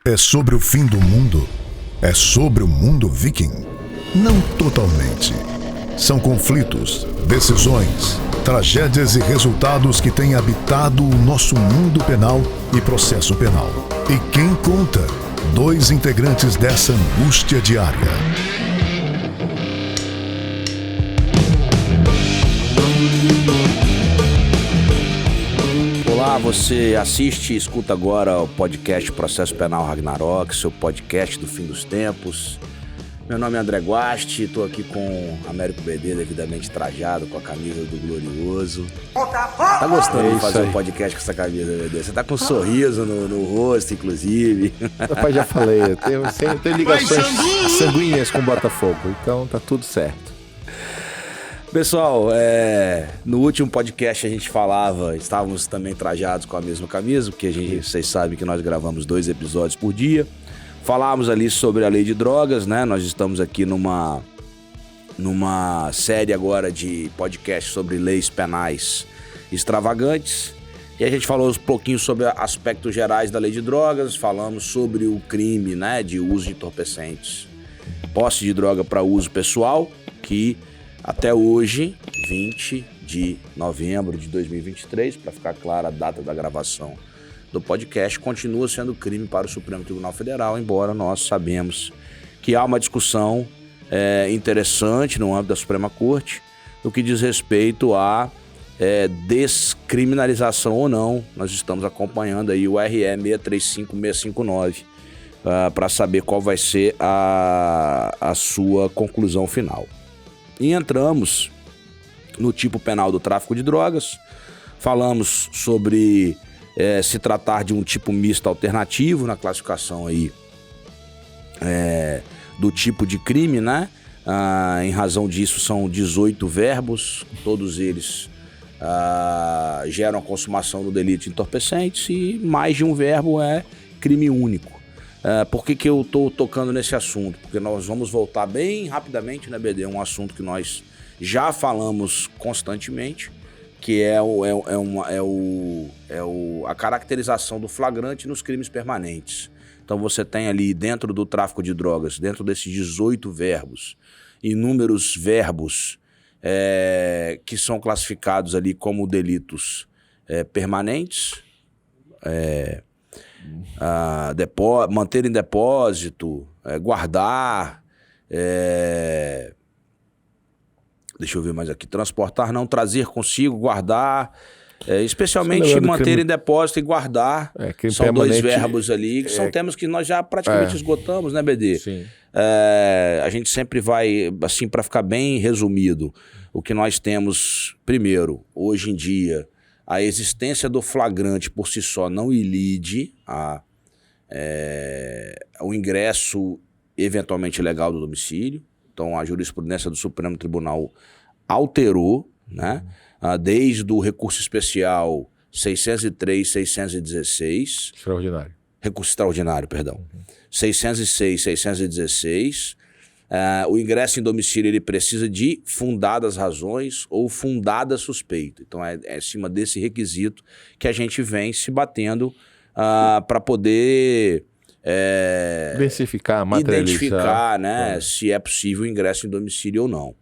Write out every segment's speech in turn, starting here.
É sobre o fim do mundo? É sobre o mundo viking? Não totalmente. São conflitos, decisões, tragédias e resultados que têm habitado o nosso mundo penal e processo penal. E quem conta? Dois integrantes dessa angústia diária. Olá, você assiste e escuta agora o podcast Processo Penal Ragnarok, seu podcast do fim dos tempos. Meu nome é André Guasti, estou aqui com Américo BD, devidamente trajado, com a camisa do Glorioso. Tá gostando de fazer um podcast com essa camisa, BD? Você tá com um sorriso no rosto, inclusive. Rapaz, já falei, eu tenho ligações sanguíneas com o Botafogo, então tá tudo certo. Pessoal, no último podcast a gente estávamos também trajados com a mesma camisa, porque vocês sabem que nós gravamos 2 episódios por dia. Falamos ali sobre a lei de drogas, né? Nós estamos aqui numa série agora de podcast sobre leis penais extravagantes. E a gente falou um pouquinho sobre aspectos gerais da lei de drogas, falamos sobre o crime, né, de uso de entorpecentes, posse de droga para uso pessoal, que até hoje, 20 de novembro de 2023, para ficar clara a data da gravação do podcast, continua sendo crime para o Supremo Tribunal Federal, embora nós sabemos que há uma discussão interessante no âmbito da Suprema Corte no que diz respeito à descriminalização ou não. Nós estamos acompanhando aí o RE 635659 para saber qual vai ser a sua conclusão final. E entramos no tipo penal do tráfico de drogas, falamos sobre se tratar de um tipo misto alternativo na classificação aí do tipo de crime, né? Em razão disso são 18 verbos, todos eles geram a consumação do delito de entorpecentes e mais de um verbo é crime único. Por que eu estou tocando nesse assunto? Porque nós vamos voltar bem rapidamente, né, BD? Um assunto que nós já falamos constantemente, que é a caracterização do flagrante nos crimes permanentes. Então você tem ali dentro do tráfico de drogas, dentro desses 18 verbos, inúmeros verbos que são classificados ali como delitos permanentes, manter em depósito, guardar, deixa eu ver mais aqui, transportar, não, trazer consigo, guardar, especialmente manter em depósito e guardar, são 2 verbos ali, que são temas que nós já praticamente esgotamos, né, BD? Sim. A gente sempre vai, assim, para ficar bem resumido, o que nós temos, primeiro, hoje em dia, a existência do flagrante por si só não ilide o ingresso eventualmente ilegal do domicílio. Então a jurisprudência do Supremo Tribunal alterou, né? Desde o recurso especial 603, 616. Extraordinário. Recurso extraordinário, perdão. 606, 616. O ingresso em domicílio ele precisa de fundadas razões ou fundada suspeita. Então é acima desse requisito que a gente vem se batendo para poder identificar, né, se é possível o ingresso em domicílio ou não.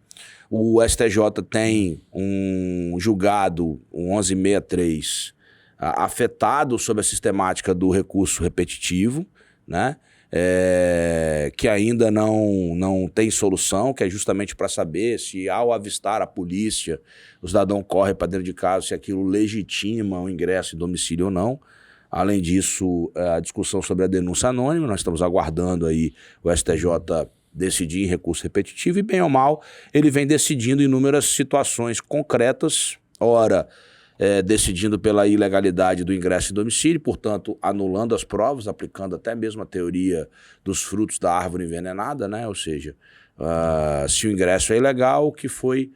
O STJ tem um julgado, um 1163, afetado sob a sistemática do recurso repetitivo, né? Que ainda não tem solução, que é justamente para saber se ao avistar a polícia, o cidadão corre para dentro de casa, se aquilo legitima o ingresso em domicílio ou não. Além disso, a discussão sobre a denúncia anônima, nós estamos aguardando aí o STJ decidir em recurso repetitivo e, bem ou mal, ele vem decidindo inúmeras situações concretas, ora decidindo pela ilegalidade do ingresso em domicílio, portanto, anulando as provas, aplicando até mesmo a teoria dos frutos da árvore envenenada, né? Ou seja, se o ingresso é ilegal, o que foi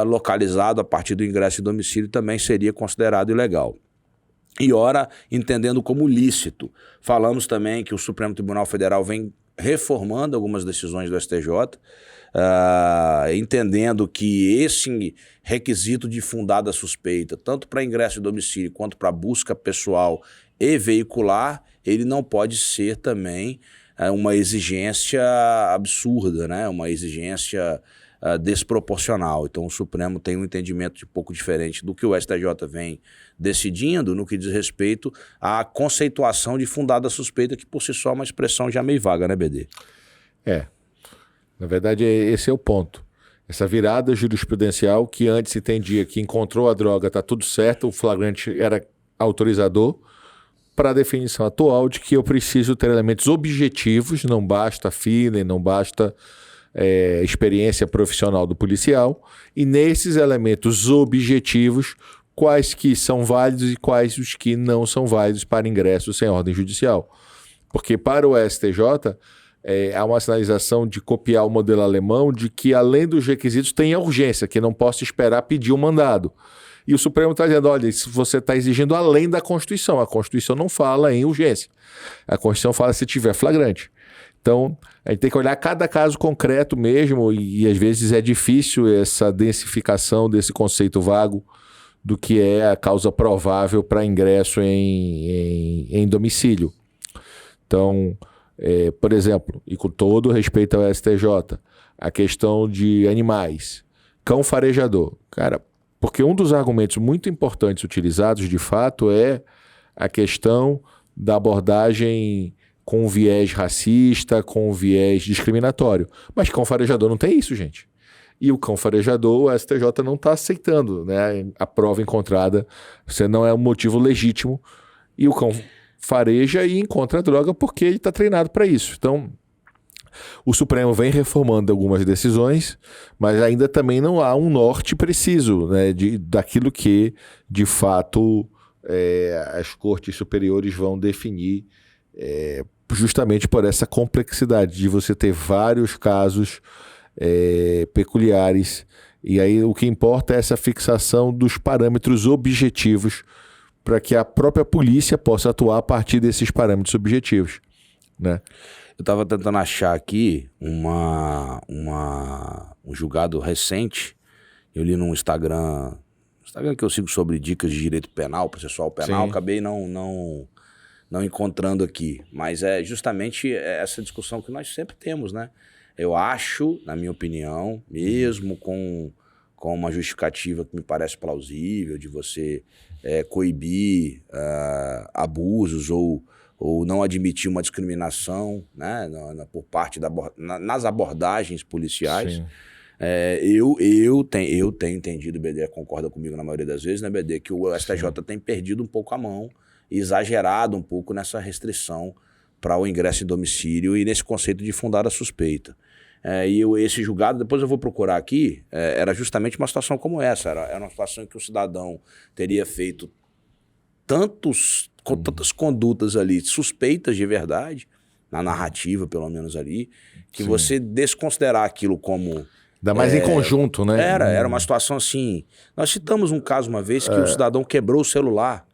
localizado a partir do ingresso em domicílio também seria considerado ilegal. E ora, entendendo como lícito. Falamos também que o Supremo Tribunal Federal vem reformando algumas decisões do STJ, entendendo que esse requisito de fundada suspeita, tanto para ingresso em domicílio quanto para busca pessoal e veicular, ele não pode ser também uma exigência absurda, né? Uma exigência desproporcional. Então o Supremo tem um entendimento um pouco diferente do que o STJ vem decidindo no que diz respeito à conceituação de fundada suspeita, que por si só é uma expressão já meio vaga, né, BD? Na verdade, esse é o ponto. Essa virada jurisprudencial que antes se entendia que encontrou a droga, tá tudo certo, o flagrante era autorizador, para a definição atual de que eu preciso ter elementos objetivos, não basta feeling, não basta experiência profissional do policial, e nesses elementos objetivos, quais que são válidos e quais os que não são válidos para ingresso sem ordem judicial. Porque para o STJ, há uma sinalização de copiar o modelo alemão de que, além dos requisitos, tem a urgência, que não posso esperar pedir o mandado. E o Supremo está dizendo, olha, isso você está exigindo além da Constituição. A Constituição não fala em urgência. A Constituição fala se tiver flagrante. Então, a gente tem que olhar cada caso concreto mesmo, e às vezes é difícil essa densificação desse conceito vago do que é a causa provável para ingresso em domicílio. Então, por exemplo, e com todo respeito ao STJ, a questão de animais, cão farejador. Cara, porque um dos argumentos muito importantes utilizados, de fato, é a questão da abordagem com viés racista, com viés discriminatório. Mas cão farejador não tem isso, gente. E o cão farejador, o STJ não está aceitando, né? A prova encontrada, você não é um motivo legítimo, e o cão fareja e encontra a droga porque ele está treinado para isso. Então, o Supremo vem reformando algumas decisões, mas ainda também não há um norte preciso, né, daquilo que, de fato, as cortes superiores vão definir, justamente por essa complexidade de você ter vários casos peculiares. E aí o que importa é essa fixação dos parâmetros objetivos para que a própria polícia possa atuar a partir desses parâmetros objetivos, né? Eu estava tentando achar aqui um julgado recente. Eu li no Instagram que eu sigo sobre dicas de direito penal, processual penal. Sim. Acabei não encontrando aqui. Mas é justamente essa discussão que nós sempre temos, né? Eu acho, na minha opinião, mesmo com uma justificativa que me parece plausível, de você coibir abusos ou não admitir uma discriminação, né, por parte nas abordagens policiais. Sim. Eu tenho entendido, o BD concorda comigo na maioria das vezes, né, BD, que o STJ Sim. tem perdido um pouco a mão, exagerado um pouco nessa restrição para o ingresso em domicílio e nesse conceito de fundada suspeita. Esse julgado, depois eu vou procurar aqui, era justamente uma situação como essa. Era uma situação em que o cidadão teria feito tantas condutas ali suspeitas de verdade, na narrativa pelo menos ali, que Sim. você desconsiderar aquilo como... Ainda mais em conjunto, né? Era uma situação assim... Nós citamos um caso uma vez que o cidadão quebrou o celular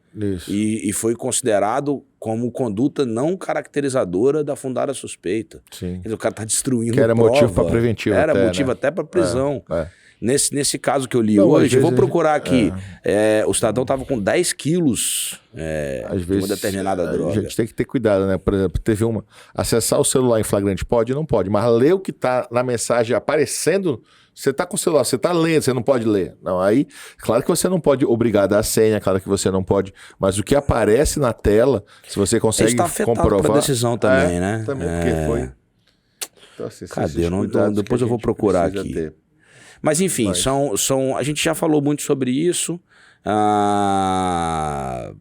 e foi considerado como conduta não caracterizadora da fundada suspeita. Sim. O cara está destruindo que era prova. Motivo para preventivo. Era até, motivo né? até para prisão. Nesse caso que eu li não, hoje, vou procurar aqui. O cidadão estava com 10 quilos de uma determinada droga. A gente tem que ter cuidado, né? Por exemplo, teve acessar o celular em flagrante pode? Não pode. Mas ler o que está na mensagem aparecendo, você está com o celular, você está lendo, você não pode ler. Não, aí, claro que você não pode obrigar a dar a senha, claro que você não pode, mas o que aparece na tela, se você consegue comprovar... Para a decisão também, né? Também, porque foi... Então, assim, cadê? Depois eu vou procurar aqui. Ter. Mas enfim, a gente já falou muito sobre isso. A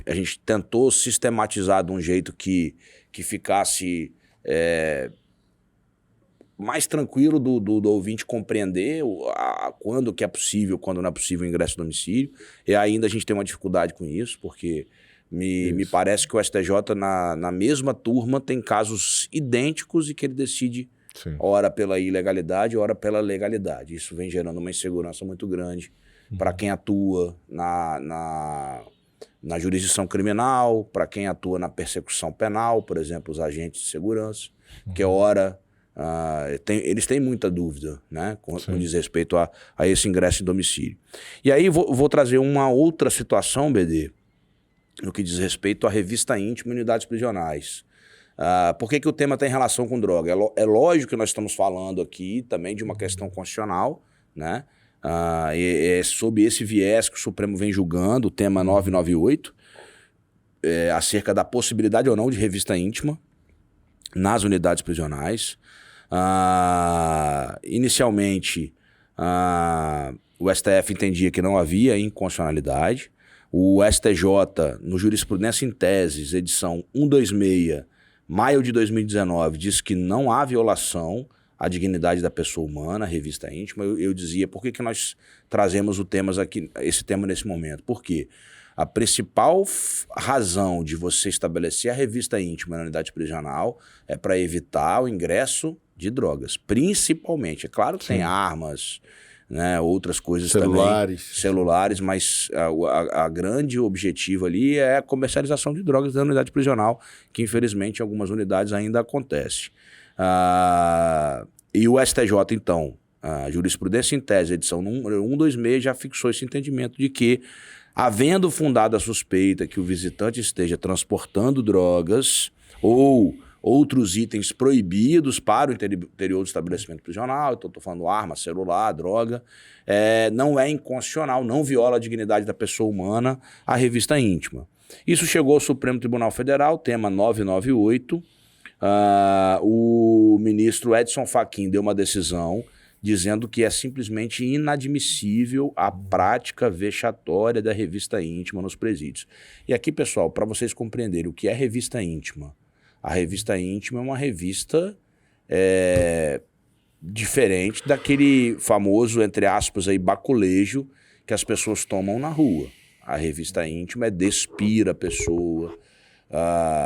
gente tentou sistematizar de um jeito que ficasse mais tranquilo do ouvinte compreender quando que é possível, quando não é possível o ingresso no domicílio. E ainda a gente tem uma dificuldade com isso, porque me parece que o STJ, na mesma turma, tem casos idênticos e que ele decide... Sim. Ora pela ilegalidade, ora pela legalidade. Isso vem gerando uma insegurança muito grande para quem atua na jurisdição criminal, para quem atua na persecução penal, por exemplo, os agentes de segurança, que ora... eles têm muita dúvida, né, com diz respeito a esse ingresso em domicílio. E aí vou trazer uma outra situação, BD, no que diz respeito à revista íntima e unidades prisionais. Por que o tema tem relação com droga? É lógico que nós estamos falando aqui também de uma questão constitucional, né? É sob esse viés que o Supremo vem julgando, o tema 998, acerca da possibilidade ou não de revista íntima nas unidades prisionais. Inicialmente, o STF entendia que não havia inconstitucionalidade. O STJ, no Jurisprudência em Teses, edição 126, maio de 2019, diz que não há violação à dignidade da pessoa humana, revista íntima. Eu dizia, por que nós trazemos esse tema nesse momento? Por quê? A principal razão de você estabelecer a revista íntima na unidade prisional é para evitar o ingresso de drogas, principalmente. É claro que tem armas, né, outras coisas também, celulares, mas a grande objetivo ali é a comercialização de drogas da unidade prisional, que infelizmente em algumas unidades ainda acontece. E o STJ, então, a Jurisprudência em Tese, edição número 126, já fixou esse entendimento de que, havendo fundada a suspeita que o visitante esteja transportando drogas ou outros itens proibidos para o interior do estabelecimento prisional, então estou falando arma, celular, droga, não é inconstitucional, não viola a dignidade da pessoa humana a revista íntima. Isso chegou ao Supremo Tribunal Federal, tema 998, o ministro Edson Fachin deu uma decisão dizendo que é simplesmente inadmissível a prática vexatória da revista íntima nos presídios. E aqui, pessoal, para vocês compreenderem o que é revista íntima, a revista íntima é uma revista diferente daquele famoso, entre aspas, aí, baculejo que as pessoas tomam na rua. A revista íntima despir a pessoa.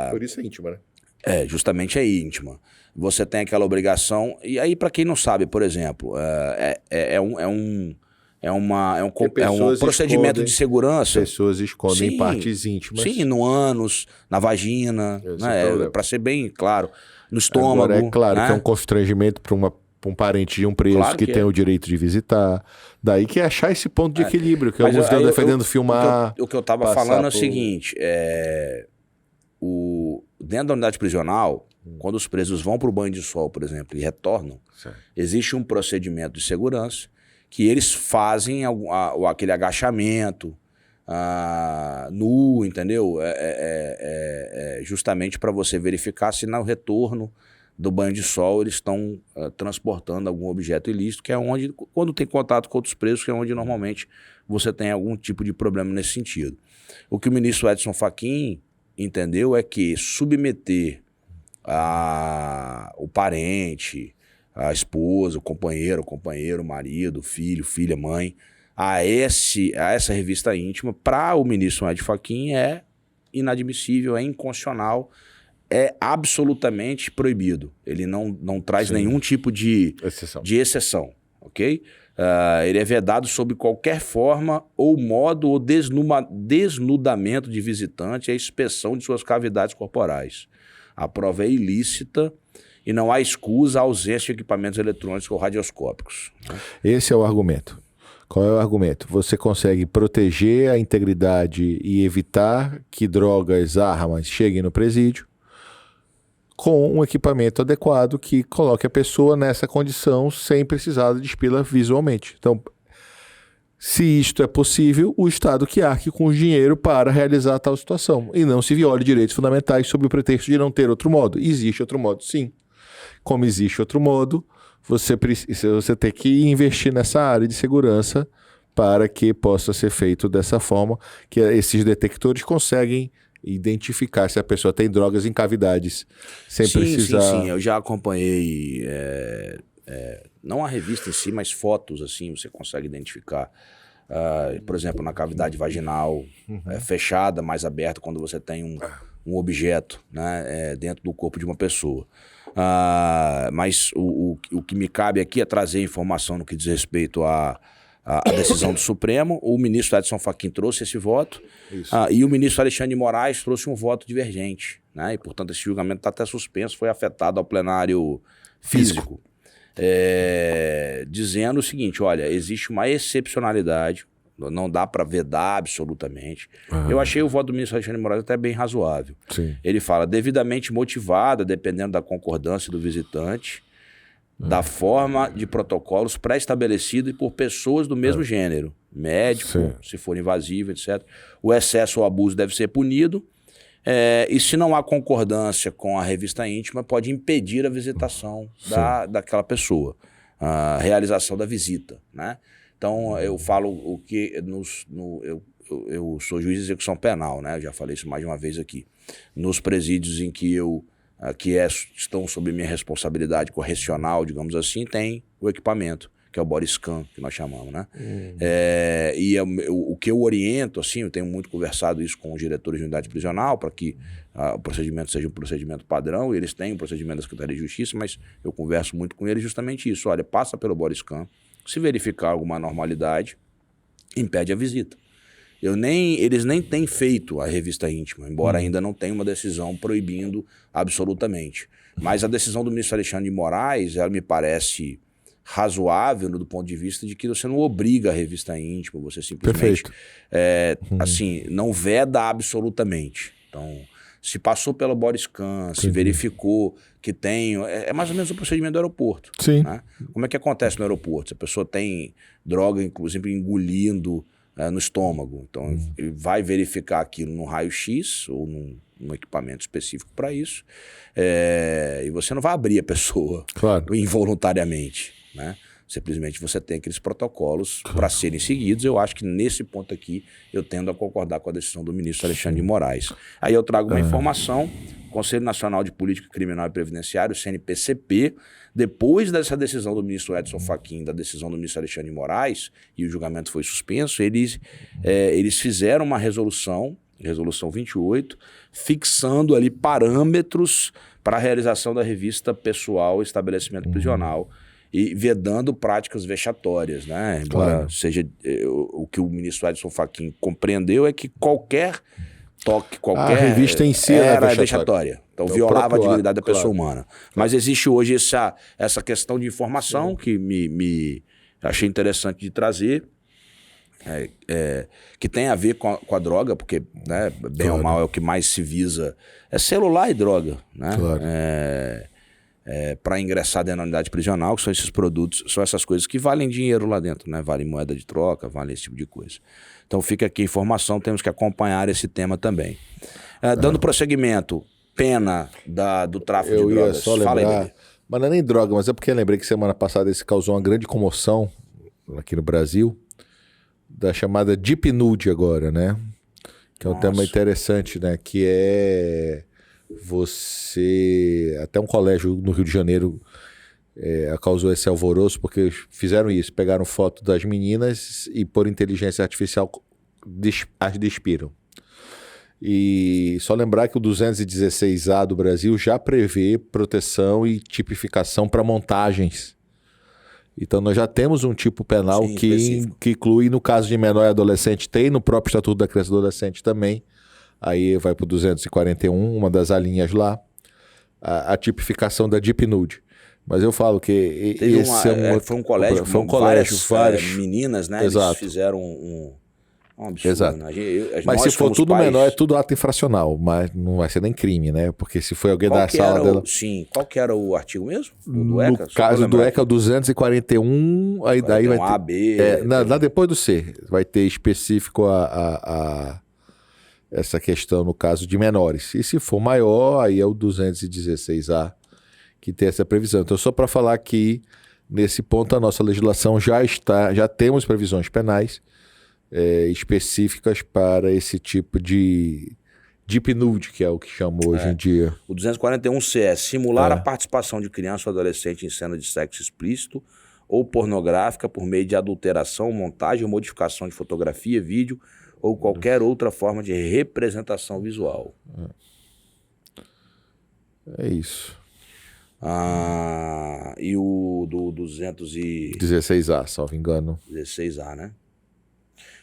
Por isso é íntima, né? Justamente é íntima. Você tem aquela obrigação. E aí, para quem não sabe, por exemplo, é um procedimento de segurança. Pessoas escondem partes íntimas. Sim, no ânus, na vagina, né? Para ser bem claro, no estômago. Agora, é claro, né, que é um constrangimento para um parente de um preso, claro que tem o direito de visitar. Daí que é achar esse ponto de equilíbrio, que alguns estão defendendo filmar. O que eu estava falando é o seguinte: dentro da unidade prisional, quando os presos vão para o banho de sol, por exemplo, e retornam, existe um procedimento de segurança que eles fazem aquele agachamento nu, entendeu? Justamente para você verificar se no retorno do banho de sol eles estão transportando algum objeto ilícito, que é onde, quando tem contato com outros presos, que é onde normalmente você tem algum tipo de problema nesse sentido. O que o ministro Edson Fachin entendeu é que submeter o parente, a esposa, o companheiro, o marido, o filho, filha, mãe, a essa revista íntima, para o ministro Edson Fachin é inadmissível, é inconstitucional, é absolutamente proibido. Ele não traz nenhum tipo de exceção, ok? Ele é vedado sob qualquer forma ou modo ou desnudamento de visitante e a inspeção de suas cavidades corporais. A prova é ilícita e não há escusa à ausência de equipamentos eletrônicos ou radioscópicos. Esse é o argumento. Qual é o argumento? Você consegue proteger a integridade e evitar que drogas, armas cheguem no presídio com um equipamento adequado que coloque a pessoa nessa condição sem precisar de despila visualmente. Então, se isto é possível, o Estado que arque com o dinheiro para realizar tal situação e não se viole direitos fundamentais sob o pretexto de não ter outro modo. Existe outro modo, sim. Como existe outro modo, você tem que investir nessa área de segurança para que possa ser feito dessa forma, que esses detectores conseguem identificar se a pessoa tem drogas em cavidades sem precisar... Sim, eu já acompanhei, não a revista em si, mas fotos, assim, você consegue identificar, por exemplo, na cavidade vaginal fechada, mais aberta, quando você tem um objeto, né, dentro do corpo de uma pessoa. Mas o que me cabe aqui é trazer informação no que diz respeito à decisão do Supremo. O ministro Edson Fachin trouxe esse voto e o ministro Alexandre de Moraes trouxe um voto divergente, né? E, portanto, esse julgamento está até suspenso, foi afetado ao plenário físico. Dizendo o seguinte: olha, existe uma excepcionalidade Não dá para vedar absolutamente. Eu achei o voto do ministro Alexandre de Moraes até bem razoável. Sim. Ele fala devidamente motivada, dependendo da concordância do visitante, da forma de protocolos pré-estabelecidos e por pessoas do mesmo gênero, médico, Sim. se for invasivo, etc. O excesso ou abuso deve ser punido. E se não há concordância com a revista íntima, pode impedir a visitação daquela pessoa, a realização da visita, né? Então, eu falo o que... eu sou juiz de execução penal, né? Eu já falei isso mais de uma vez aqui. Nos presídios em que estão sob minha responsabilidade correcional, digamos assim, tem o equipamento, que é o body scan, que nós chamamos, né? O que eu oriento, assim, eu tenho muito conversado isso com os diretores de unidade prisional, para que o procedimento seja um procedimento padrão, e eles têm um procedimento da Secretaria de Justiça, mas eu converso muito com eles justamente isso. Olha, passa pelo body scan, se verificar alguma anormalidade, impede a visita. Eles nem têm feito a revista íntima, embora ainda não tenha uma decisão proibindo absolutamente. Mas a decisão do ministro Alexandre de Moraes, ela me parece razoável do ponto de vista de que você não obriga a revista íntima, você simplesmente assim, não veda absolutamente. Então, se passou pelo body scan, se verificou que tem... É mais ou menos o procedimento do aeroporto. Sim. Né? Como é que acontece no aeroporto? Se a pessoa tem droga, inclusive engolindo no estômago, então ele vai verificar aquilo no raio-x ou num equipamento específico para isso, e você não vai abrir a pessoa involuntariamente, né? Simplesmente você tem aqueles protocolos para serem seguidos. Eu acho que nesse ponto aqui eu tendo a concordar com a decisão do ministro Alexandre de Moraes. Aí eu trago uma informação: o Conselho Nacional de Política Criminal e Previdenciário, o CNPCP, depois dessa decisão do ministro Edson Fachin, da decisão do ministro Alexandre de Moraes, e o julgamento foi suspenso, eles fizeram uma resolução 28, fixando ali parâmetros para a realização da revista pessoal estabelecimento prisional, e vedando práticas vexatórias, né? Embora seja o que o ministro Edson Fachin compreendeu é que qualquer toque, a revista em si era vexatória. Então violava a dignidade da pessoa humana. Mas existe hoje essa questão de informação que me achei interessante de trazer, que tem a ver com a droga, porque, né, bem ou mal é o que mais se visa, é celular e droga, né? Para ingressar dentro da unidade prisional, que são esses produtos, são essas coisas que valem dinheiro lá dentro, né? Valem moeda de troca, valem esse tipo de coisa. Então fica aqui a informação, temos que acompanhar esse tema também. Dando prosseguimento, pena do tráfico de drogas. Eu ia só lembrar, mas não é nem droga, mas é porque eu lembrei que semana passada isso causou uma grande comoção aqui no Brasil, da chamada Deep Nude agora, né? Que é um tema interessante, né? Que é... até um colégio no Rio de Janeiro causou esse alvoroço porque fizeram isso, pegaram foto das meninas e por inteligência artificial as despiram. E só lembrar que o 216A do Brasil já prevê proteção e tipificação para montagens. Então nós já temos um tipo penal que inclui, no caso de menor e adolescente, tem no próprio Estatuto da Criança e do Adolescente também. Aí vai para o 241, uma das alíneas lá, a tipificação da Deep Nude. Mas eu falo que foi um colégio com várias meninas, né? Exato. Eles fizeram um absurdo. Exato. Né? Mas se for tudo menor, é tudo ato infracional, mas não vai ser nem crime, né? Porque se foi alguém da sala dela... Qual que era o artigo mesmo? No caso do ECA, 241, aí vai ter... A, B... Lá depois do C, vai ter específico essa questão no caso de menores. E se for maior, aí é o 216A que tem essa previsão. Então, só para falar que, nesse ponto, a nossa legislação já temos previsões penais específicas para esse tipo de Deep Nude, que é o que chamam hoje em dia. O 241C é simular a participação de criança ou adolescente em cena de sexo explícito ou pornográfica por meio de adulteração, montagem ou modificação de fotografia, vídeo ou qualquer outra forma de representação visual. É isso. E o do 216A, salvo engano. 16A, né?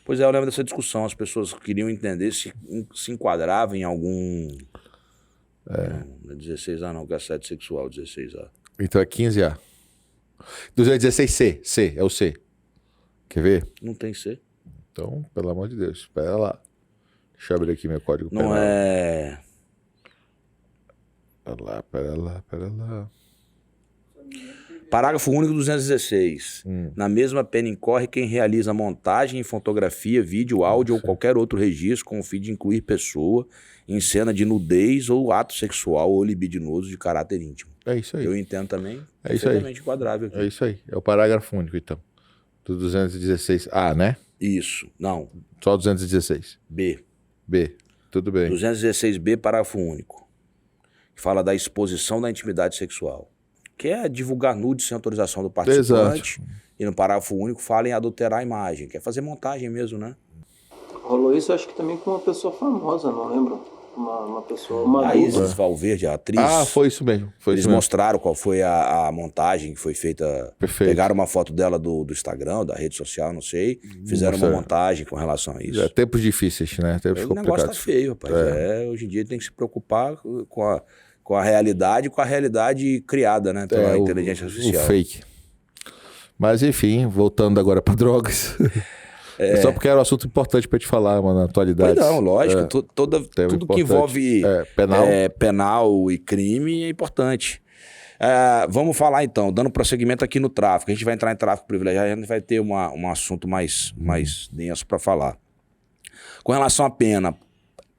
Pois eu lembro dessa discussão. As pessoas queriam entender se enquadrava em algum... Não é 16A não, que é assédio sexual, 16A. Então é 15A. 216C, é o C. Quer ver? Não tem C. Então, pelo amor de Deus, espera lá. Deixa eu abrir aqui meu código penal. Não é... Pera lá. Parágrafo único 216. Na mesma pena incorre quem realiza montagem, fotografia, vídeo, áudio ou qualquer outro registro com o fim de incluir pessoa em cena de nudez ou ato sexual ou libidinoso de caráter íntimo. É isso aí. Eu entendo também. É isso aí. Perfeitamente enquadrável aqui. É isso aí. É o parágrafo único, então. Do 216A, né? Isso. Não. Só 216. B. Tudo bem. 216B, parágrafo único. Que fala da exposição da intimidade sexual. Que é divulgar nudes sem autorização do participante. Exato. E no parágrafo único fala em adulterar a imagem, que é fazer montagem mesmo, né? Rolou isso, acho que também com uma pessoa famosa, não lembro? Uma pessoa... A Isis Valverde, a atriz. Ah, foi isso mesmo. Eles mostraram qual foi a montagem que foi feita. Perfeito. Pegaram uma foto dela do Instagram, da rede social, não sei. Fizeram uma montagem com relação a isso. É tempos difíceis, né? Tempos O complicados. negócio tá feio, rapaz. Hoje em dia tem que se preocupar com a realidade e com a realidade criada, né? Pela inteligência artificial. O fake. Mas enfim, voltando agora para drogas. Só porque era um assunto importante para te falar, mano, na atualidade. Não, lógico. Tudo que envolve penal e crime é importante. Vamos falar então, dando prosseguimento aqui no tráfico. A gente vai entrar em tráfico privilegiado, a gente vai ter um assunto mais denso para falar. Com relação à pena,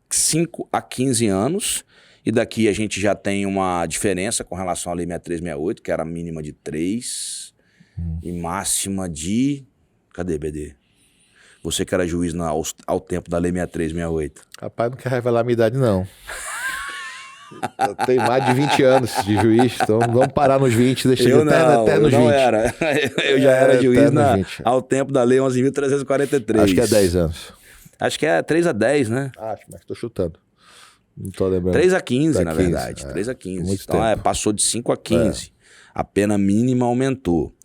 5 a 15 anos. E daqui a gente já tem uma diferença com relação à Lei 6368, que era mínima de 3 e máxima de... Cadê, BD? Você que era juiz ao tempo da Lei 6368. Rapaz, não quer revelar a minha idade, não. Eu tenho mais de 20 anos de juiz, então vamos parar nos 20, deixa eu até nos 20. Não era. Eu já era juiz ao tempo da Lei 11.343. Acho que é 10 anos. Acho que é 3 a 10, né? Acho, mas estou chutando. Não tô lembrando. 3 a 15, na verdade. 3 a 15. Muito então, tempo. Passou de 5 a 15. A pena mínima aumentou.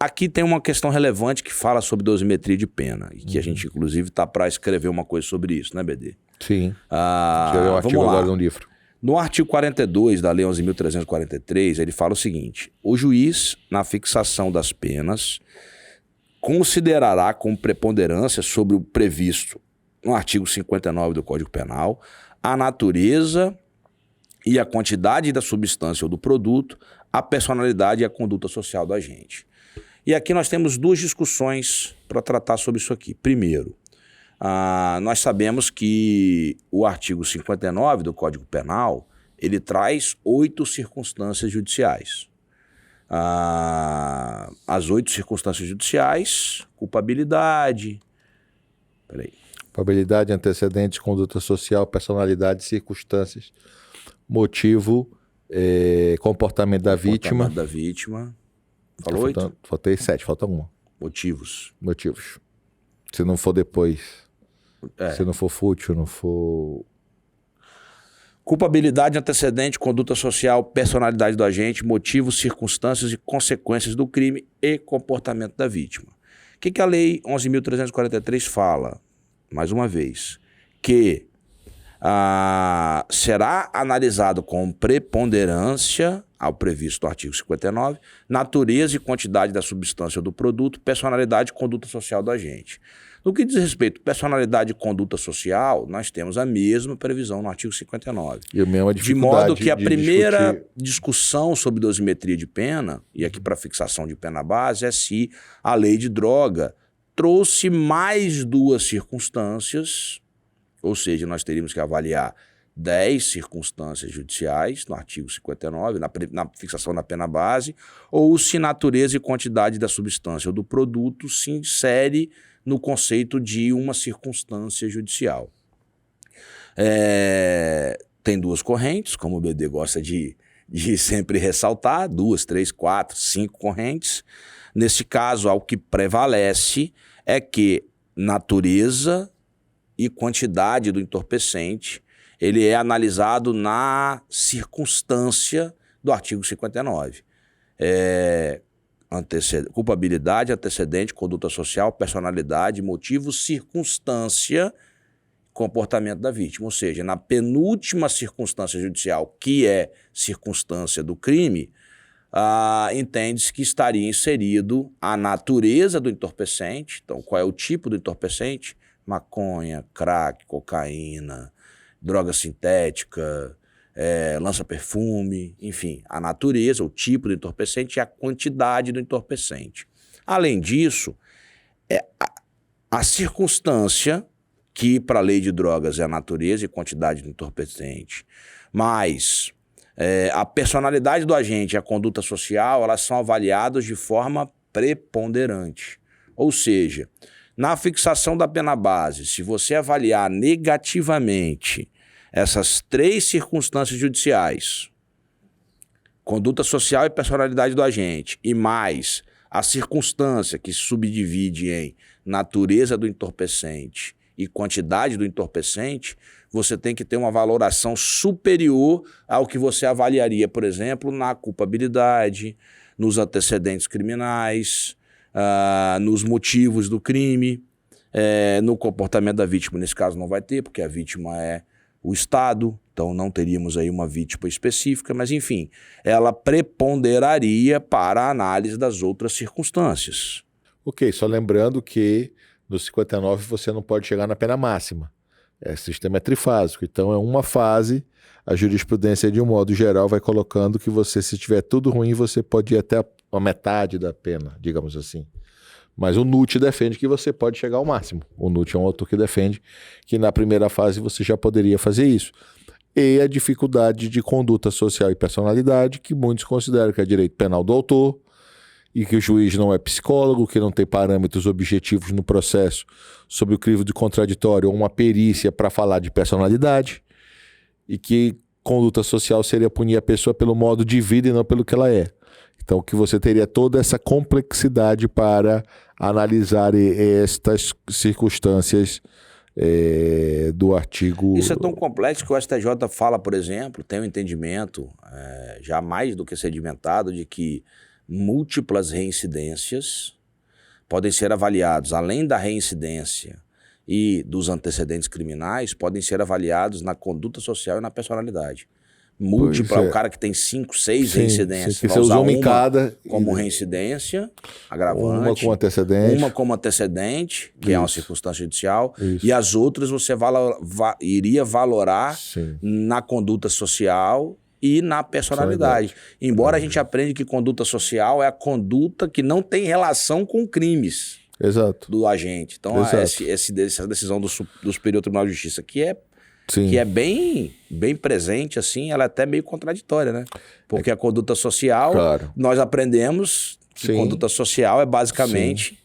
Aqui tem uma questão relevante que fala sobre dosimetria de pena. E que a gente, inclusive, está para escrever uma coisa sobre isso, né, BD? Sim. Escreveu um artigo agora no livro. No artigo 42 da Lei 11.343, ele fala o seguinte: o juiz, na fixação das penas, considerará com preponderância sobre o previsto no artigo 59 do Código Penal a natureza e a quantidade da substância ou do produto, a personalidade e a conduta social do agente. E aqui nós temos duas discussões para tratar sobre isso aqui. Primeiro, nós sabemos que o artigo 59 do Código Penal, ele traz 8 circunstâncias judiciais. As 8 circunstâncias judiciais: culpabilidade... Culpabilidade, antecedentes, conduta social, personalidade, circunstâncias, motivo, comportamento da vítima. Comportamento da vítima. Falou 8? Faltei 7, falta uma. Motivos. Se não for depois. Se não for fútil, não for... Culpabilidade, antecedente, conduta social, personalidade do agente, motivos, circunstâncias e consequências do crime e comportamento da vítima. O que a Lei 11.343 fala? Mais uma vez, que será analisado com preponderância, ao previsto no artigo 59, natureza e quantidade da substância ou do produto, personalidade e conduta social do agente. No que diz respeito à personalidade e conduta social, nós temos a mesma previsão no artigo 59. E a mesma de modo que a primeira discutir... discussão sobre dosimetria de pena, e aqui para fixação de pena base, é se a lei de droga trouxe mais 2 circunstâncias, ou seja, nós teríamos que avaliar 10 circunstâncias judiciais no artigo 59, na fixação da pena base, ou se natureza e quantidade da substância ou do produto se insere no conceito de uma circunstância judicial. Tem 2 correntes, como o BD gosta de sempre ressaltar, 2, 3, 4, 5 correntes. Nesse caso, o que prevalece é que natureza e quantidade do entorpecente, ele é analisado na circunstância do artigo 59. Culpabilidade, antecedente, conduta social, personalidade, motivo, circunstância, comportamento da vítima. Ou seja, na penúltima circunstância judicial, que é circunstância do crime, entende-se que estaria inserido a natureza do entorpecente. Então, qual é o tipo do entorpecente? Maconha, crack, cocaína, droga sintética, lança-perfume, enfim, a natureza, o tipo do entorpecente e a quantidade do entorpecente. Além disso, a circunstância que para a lei de drogas é a natureza e quantidade do entorpecente, mas a personalidade do agente e a conduta social, elas são avaliadas de forma preponderante. Ou seja, na fixação da pena base, se você avaliar negativamente essas 3 circunstâncias judiciais, conduta social e personalidade do agente, e mais a circunstância que se subdivide em natureza do entorpecente e quantidade do entorpecente, você tem que ter uma valoração superior ao que você avaliaria, por exemplo, na culpabilidade, nos antecedentes criminais, nos motivos do crime, no comportamento da vítima. Nesse caso não vai ter, porque a vítima é o Estado, então não teríamos aí uma vítima específica, mas enfim, ela preponderaria para a análise das outras circunstâncias. Ok, só lembrando que no 59 você não pode chegar na pena máxima. O sistema é trifásico, então é uma fase, a jurisprudência de um modo geral vai colocando que você, se tiver tudo ruim, você pode ir até a metade da pena, digamos assim. Mas o NUT defende que você pode chegar ao máximo. O NUT é um autor que defende que na primeira fase você já poderia fazer isso. E a dificuldade de conduta social e personalidade, que muitos consideram que é direito penal do autor, e que o juiz não é psicólogo, que não tem parâmetros objetivos no processo sobre o crivo de contraditório ou uma perícia para falar de personalidade, e que conduta social seria punir a pessoa pelo modo de vida e não pelo que ela é. Então, que você teria toda essa complexidade para analisar estas circunstâncias do artigo... Isso é tão complexo que o STJ fala, por exemplo, tem um entendimento já mais do que sedimentado de que múltiplas reincidências podem ser avaliados, além da reincidência e dos antecedentes criminais, podem ser avaliados na conduta social e na personalidade. Múltipla, o cara que tem 5, 6 reincidências. Que você usou uma em cada. Como reincidência, agravante. Uma como antecedente. Uma como antecedente, que é uma circunstância judicial. Isso. E as outras você iria valorar na conduta social e na personalidade. Embora a gente aprenda que conduta social é a conduta que não tem relação com crimes. Exato. Do agente. Então, essa decisão do Superior Tribunal de Justiça, que é bem presente, assim, ela é até meio contraditória, né? Porque a conduta social, nós aprendemos que conduta social é basicamente...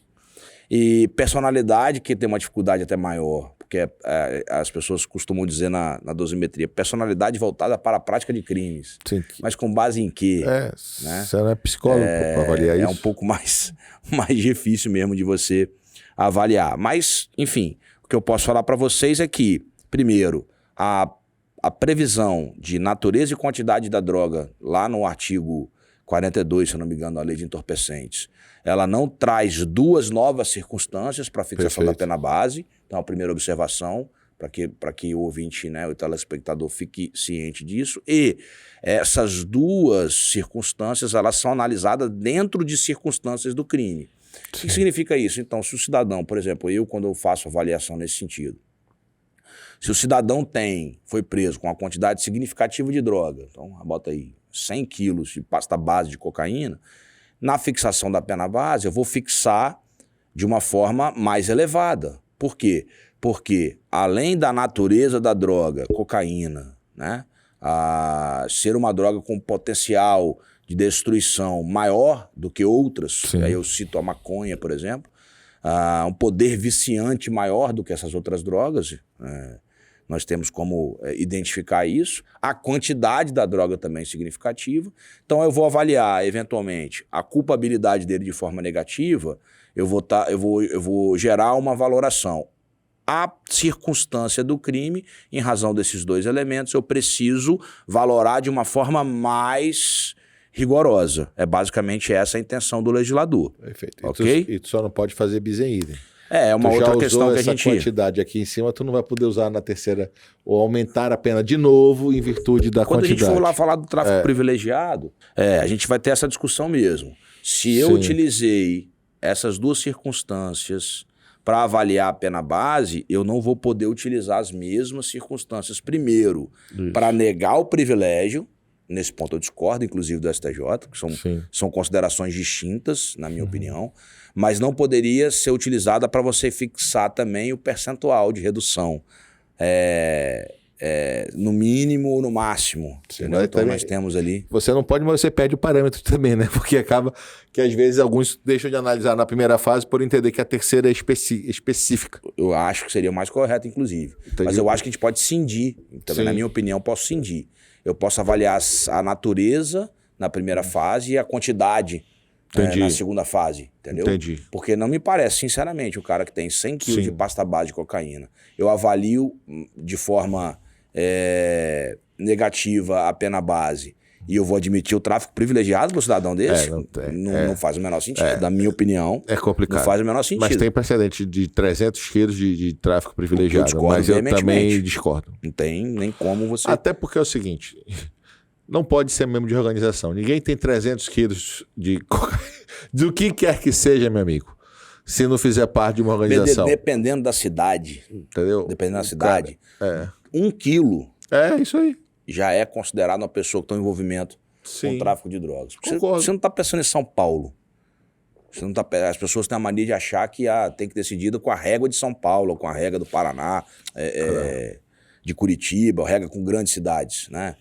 E personalidade, que tem uma dificuldade até maior, porque as pessoas costumam dizer na dosimetria, personalidade voltada para a prática de crimes. Mas com base em quê? Né? Você não é psicólogo para avaliar isso? É um pouco mais difícil mesmo de você avaliar. Mas, enfim, o que eu posso falar para vocês é que, primeiro, a previsão de natureza e quantidade da droga, lá no artigo 42, se eu não me engano, a lei de entorpecentes, ela não traz 2 novas circunstâncias para a fixação da pena base. Então, a primeira observação, para que o ouvinte, né, o telespectador fique ciente disso. E essas 2 circunstâncias, elas são analisadas dentro de circunstâncias do crime. O que significa isso? Então, se o cidadão, por exemplo, quando eu faço avaliação nesse sentido, se o cidadão foi preso com uma quantidade significativa de droga, então bota aí 100 quilos de pasta base de cocaína, na fixação da pena base eu vou fixar de uma forma mais elevada. Por quê? Porque além da natureza da droga, cocaína, né, ser uma droga com potencial de destruição maior do que outras, aí eu cito a maconha, por exemplo, um poder viciante maior do que essas outras drogas, nós temos como identificar isso. A quantidade da droga também é significativa. Então eu vou avaliar, eventualmente, a culpabilidade dele de forma negativa, eu vou gerar uma valoração. A circunstância do crime, em razão desses 2 elementos, eu preciso valorar de uma forma mais rigorosa. É basicamente essa a intenção do legislador. Perfeito. Ok? E tu só não pode fazer bis in idem. É uma tu outra já questão usou que a essa gente... quantidade aqui em cima, tu não vai poder usar na terceira ou aumentar a pena de novo em virtude da Quando quantidade. a gente for lá falar do tráfico privilegiado, a gente vai ter essa discussão mesmo. Se eu Sim. utilizei essas duas circunstâncias para avaliar a pena base, eu não vou poder utilizar as mesmas circunstâncias primeiro para negar o privilégio. Nesse ponto eu discordo, inclusive, do STJ, que são considerações distintas, na minha opinião, mas não poderia ser utilizada para você fixar também o percentual de redução, no mínimo ou no máximo. Entendeu? Então também, nós temos ali... Você não pode, mas você perde o parâmetro também, né? Porque acaba que às vezes alguns deixam de analisar na primeira fase por entender que a terceira é específica. Eu acho que seria o mais correto, inclusive. Entendi. Mas eu acho que a gente pode cindir. Também, na minha opinião, eu posso cindir. Eu posso avaliar a natureza na primeira fase e a quantidade na segunda fase, entendeu? Entendi. Porque não me parece, sinceramente, o cara que tem 100 quilos de pasta base de cocaína, eu avalio de forma negativa a pena base e eu vou admitir o tráfico privilegiado para o cidadão desse? Não faz o menor sentido. Da minha opinião, é complicado. Não faz o menor sentido. Mas tem precedente de 300 quilos de tráfico privilegiado, mas eu também discordo. Não tem nem como você... Até porque é o seguinte, não pode ser membro de organização. Ninguém tem 300 quilos de cocaína, do que quer que seja, meu amigo, se não fizer parte de uma organização. Dependendo da cidade. Entendeu? Dependendo da cidade. Cara, 1 quilo... É isso aí. Já é considerado uma pessoa que tem um envolvimento com o tráfico de drogas. Você não está pensando em São Paulo. Você não tá, as pessoas têm a mania de achar que tem que ter decidido com a régua de São Paulo, com a régua do Paraná, de Curitiba, a régua com grandes cidades, né?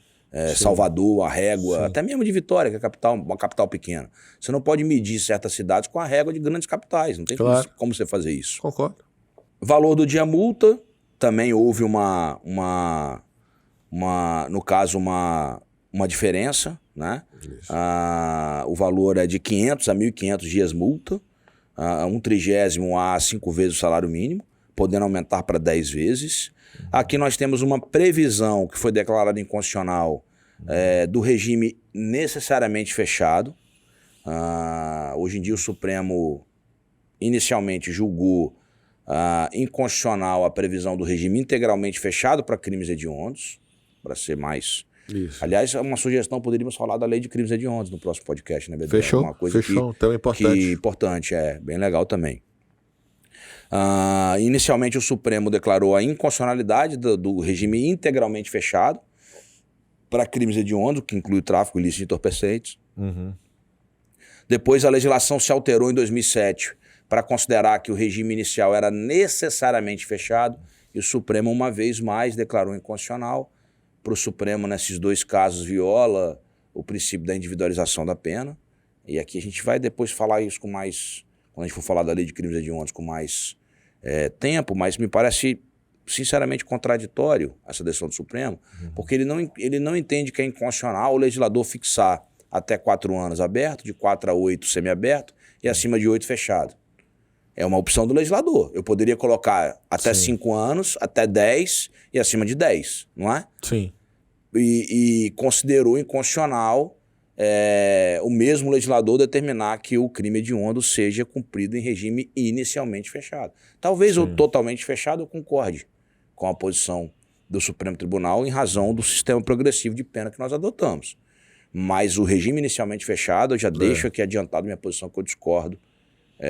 Salvador, a régua, até mesmo de Vitória, que é uma capital pequena. Você não pode medir certas cidades com a régua de grandes capitais. Não tem como você fazer isso. Concordo. Valor do dia multa, também houve no caso, uma diferença, né? O valor é de 500 a 1.500 dias multa, 1/30 a 5 vezes o salário mínimo, podendo aumentar para 10 vezes. Aqui nós temos uma previsão que foi declarada inconstitucional do regime necessariamente fechado. Hoje em dia o Supremo inicialmente julgou inconstitucional a previsão do regime integralmente fechado para crimes hediondos, para ser mais... Isso. Aliás, uma sugestão, poderíamos falar da lei de crimes hediondos no próximo podcast, né, Bedel? Fechou, uma coisa tão importante. Importante, bem legal também. Inicialmente o Supremo declarou a inconstitucionalidade do regime integralmente fechado para crimes hediondos, que inclui o tráfico ilícito de entorpecentes. Depois a legislação se alterou em 2007 para considerar que o regime inicial era necessariamente fechado e o Supremo uma vez mais declarou inconstitucional. Para o Supremo, nesses dois casos, viola o princípio da individualização da pena. E aqui a gente vai depois falar isso com mais... Quando a gente for falar da lei de crimes hediondos com mais tempo, mas me parece sinceramente contraditório essa decisão do Supremo, porque ele não entende que é inconstitucional o legislador fixar até 4 anos aberto, de 4 a 8 semiaberto e acima de 8 fechado. É uma opção do legislador. Eu poderia colocar até 5 anos, até 10 e acima de 10, não é? Sim. E considerou inconstitucional o mesmo legislador determinar que o crime hediondo seja cumprido em regime inicialmente fechado. Talvez o totalmente fechado eu concorde com a posição do Supremo Tribunal em razão do sistema progressivo de pena que nós adotamos. Mas o regime inicialmente fechado, eu já deixo aqui adiantado minha posição que eu discordo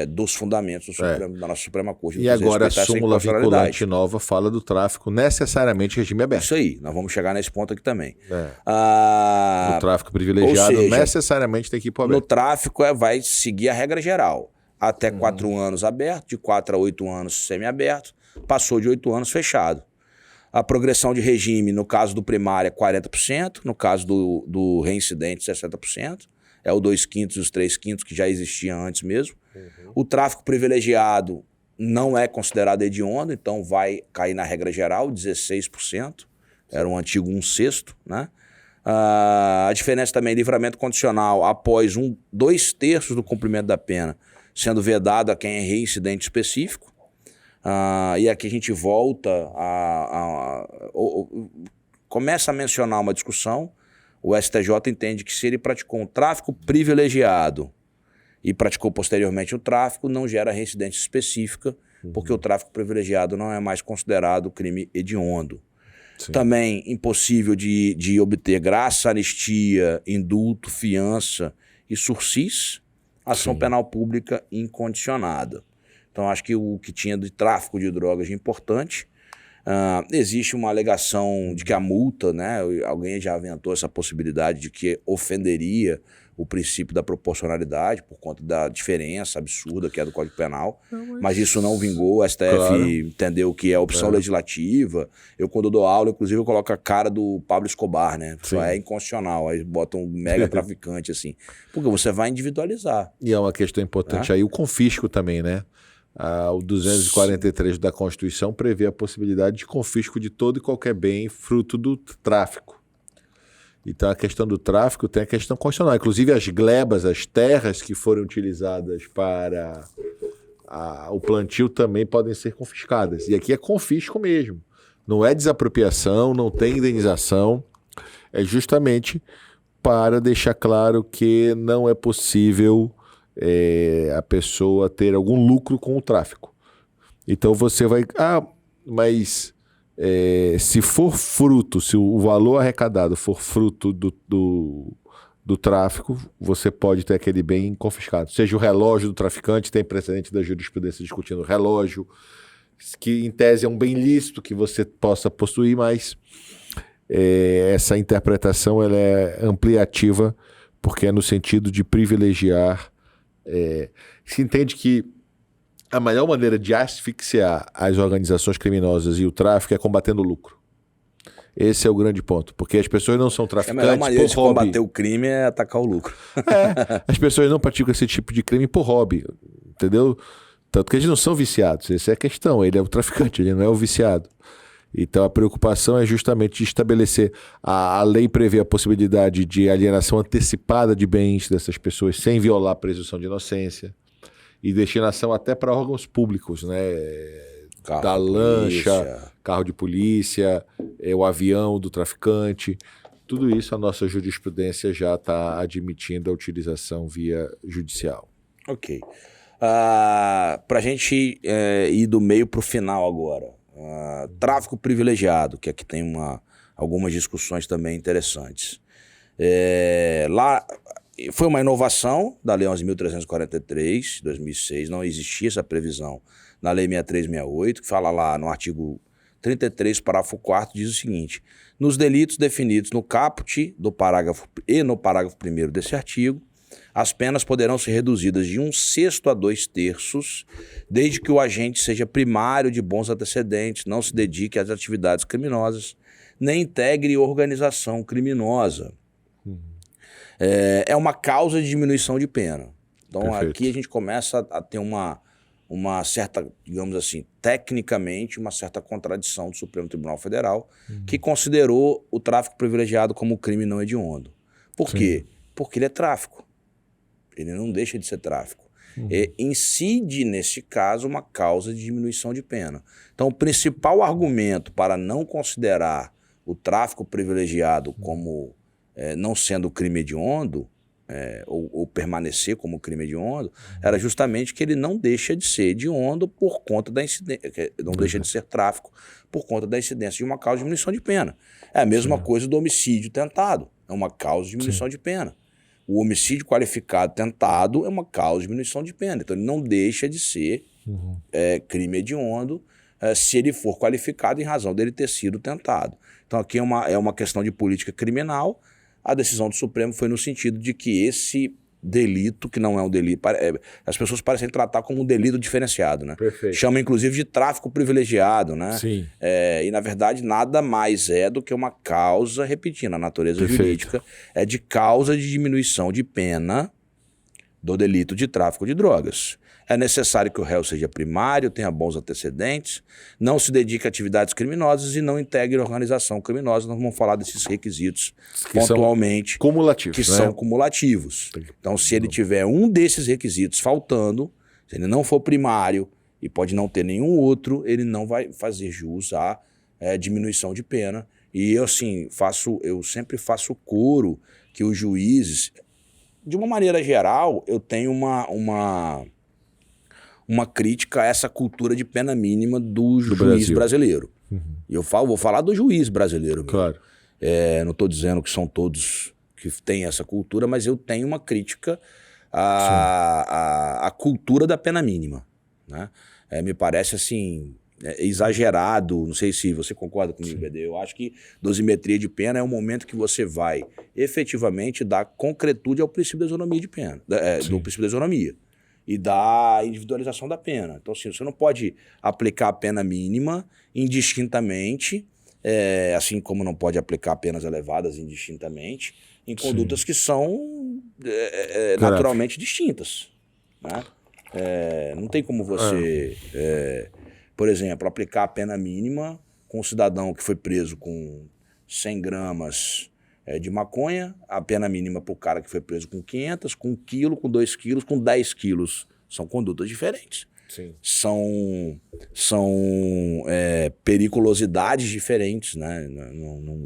dos fundamentos do Supremo, da nossa Suprema Corte. E agora a súmula vinculante nova fala do tráfico necessariamente regime aberto. Isso aí, nós vamos chegar nesse ponto aqui também. O tráfico privilegiado necessariamente tem que ir para o aberto. No tráfico vai seguir a regra geral. Até 4 anos aberto, de 4 a 8 anos semiaberto, passou de 8 anos fechado. A progressão de regime, no caso do primário, é 40%, no caso do reincidente, 60%. É o 2/5 e os 3/5 que já existia antes mesmo. O tráfico privilegiado não é considerado hediondo, então vai cair na regra geral, 16%. Era um antigo 1/6, né? A diferença também é livramento condicional após 2/3 do cumprimento da pena, sendo vedado a quem é reincidente específico. E aqui a gente volta começa a mencionar uma discussão. O STJ entende que se ele praticou um tráfico privilegiado e praticou posteriormente o tráfico, não gera reincidência específica, porque o tráfico privilegiado não é mais considerado crime hediondo. Sim. Também impossível de obter graça, anistia, indulto, fiança e sursis, ação penal pública incondicionada. Então, acho que o que tinha de tráfico de drogas é importante. Existe uma alegação de que a multa, né, alguém já aventou essa possibilidade de que ofenderia o princípio da proporcionalidade por conta da diferença absurda que é do Código Penal, mas isso não vingou, o STF entendeu que é opção legislativa. Eu, quando dou aula, inclusive, eu coloco a cara do Pablo Escobar, né? Só é inconstitucional, aí botam um mega traficante, assim, porque você vai individualizar. E é uma questão importante aí, o confisco também, né? O 243 da Constituição prevê a possibilidade de confisco de todo e qualquer bem fruto do tráfico. Então, a questão do tráfico tem a questão constitucional. Inclusive, as glebas, as terras que foram utilizadas para o plantio também podem ser confiscadas. E aqui é confisco mesmo. Não é desapropriação, não tem indenização. É justamente para deixar claro que não é possível a pessoa ter algum lucro com o tráfico. Então, você vai... mas... se for fruto, se o valor arrecadado for fruto do tráfico, você pode ter aquele bem confiscado. Seja o relógio do traficante, tem precedente da jurisprudência discutindo o relógio, que em tese é um bem lícito que você possa possuir, mas essa interpretação ela é ampliativa, porque é no sentido de privilegiar. Se entende que a maior maneira de asfixiar as organizações criminosas e o tráfico é combatendo o lucro. Esse é o grande ponto, porque as pessoas não são traficantes por hobby. A melhor maneira de combater o crime é atacar o lucro. As pessoas não praticam esse tipo de crime por hobby, entendeu? Tanto que eles não são viciados, essa é a questão, ele é o traficante, ele não é o viciado. Então a preocupação é justamente de estabelecer, a lei prevê a possibilidade de alienação antecipada de bens dessas pessoas sem violar a presunção de inocência. E destinação até para órgãos públicos, né? Da lancha, carro de polícia, o avião do traficante. Tudo isso a nossa jurisprudência já está admitindo a utilização via judicial. Ok. Para a gente ir do meio para o final agora. Tráfico privilegiado, que aqui tem algumas discussões também interessantes. Lá... Foi uma inovação da Lei 11.343, de 2006, não existia essa previsão na Lei 6368, que fala lá no artigo 33, parágrafo 4º, diz o seguinte: nos delitos definidos no caput do parágrafo e no parágrafo 1º desse artigo, as penas poderão ser reduzidas de 1/6 a 2/3, desde que o agente seja primário de bons antecedentes, não se dedique às atividades criminosas, nem integre organização criminosa. É uma causa de diminuição de pena. Então, perfeito. Aqui a gente começa a ter uma certa, digamos assim, tecnicamente, uma certa contradição do Supremo Tribunal Federal, que considerou o tráfico privilegiado como crime não hediondo. Por quê? Porque ele é tráfico. Ele não deixa de ser tráfico. Incide, nesse caso, uma causa de diminuição de pena. Então, o principal argumento para não considerar o tráfico privilegiado como... não sendo crime hediondo, ou permanecer como crime hediondo, era justamente que ele não deixa de ser hediondo por conta da incidência, não deixa de ser tráfico por conta da incidência de uma causa de diminuição de pena. É a mesma coisa do homicídio tentado, é uma causa de diminuição de pena. O homicídio qualificado tentado é uma causa de diminuição de pena, então ele não deixa de ser crime hediondo se ele for qualificado em razão dele ter sido tentado. Então aqui é uma questão de política criminal. A decisão do Supremo foi no sentido de que esse delito, que não é um delito, as pessoas parecem tratar como um delito diferenciado, né? Perfeito. Chama inclusive de tráfico privilegiado, né? Sim. E na verdade nada mais é do que uma causa, repetindo, a natureza perfeito. Jurídica é de causa de diminuição de pena do delito de tráfico de drogas. É necessário que o réu seja primário, tenha bons antecedentes, não se dedique a atividades criminosas e não integre organização criminosa. Nós vamos falar desses requisitos que pontualmente. São cumulativos, que são cumulativos. Então, se ele tiver um desses requisitos faltando, se ele não for primário e pode não ter nenhum outro, ele não vai fazer jus à diminuição de pena. E eu, assim, eu sempre faço coro que os juízes, de uma maneira geral, eu tenho uma uma crítica a essa cultura de pena mínima do juiz Brasil. brasileiro. E vou falar do juiz brasileiro mesmo. Claro. Não estou dizendo que são todos que têm essa cultura, mas eu tenho uma crítica à cultura da pena mínima, né? Me parece assim exagerado, não sei se você concorda comigo, BD. Eu acho que dosimetria de pena é um momento que você vai efetivamente dar concretude ao princípio da isonomia de pena, do princípio da isonomia e da individualização da pena. Então, assim, você não pode aplicar a pena mínima indistintamente, assim como não pode aplicar penas elevadas indistintamente em condutas que são naturalmente distintas, né? Não tem como você, por exemplo, aplicar a pena mínima com um cidadão que foi preso com 100 gramas de maconha, a pena mínima para o cara que foi preso com 500, com 1 quilo, com 2 quilos, com 10 quilos. São condutas diferentes. Sim. São periculosidades diferentes, né?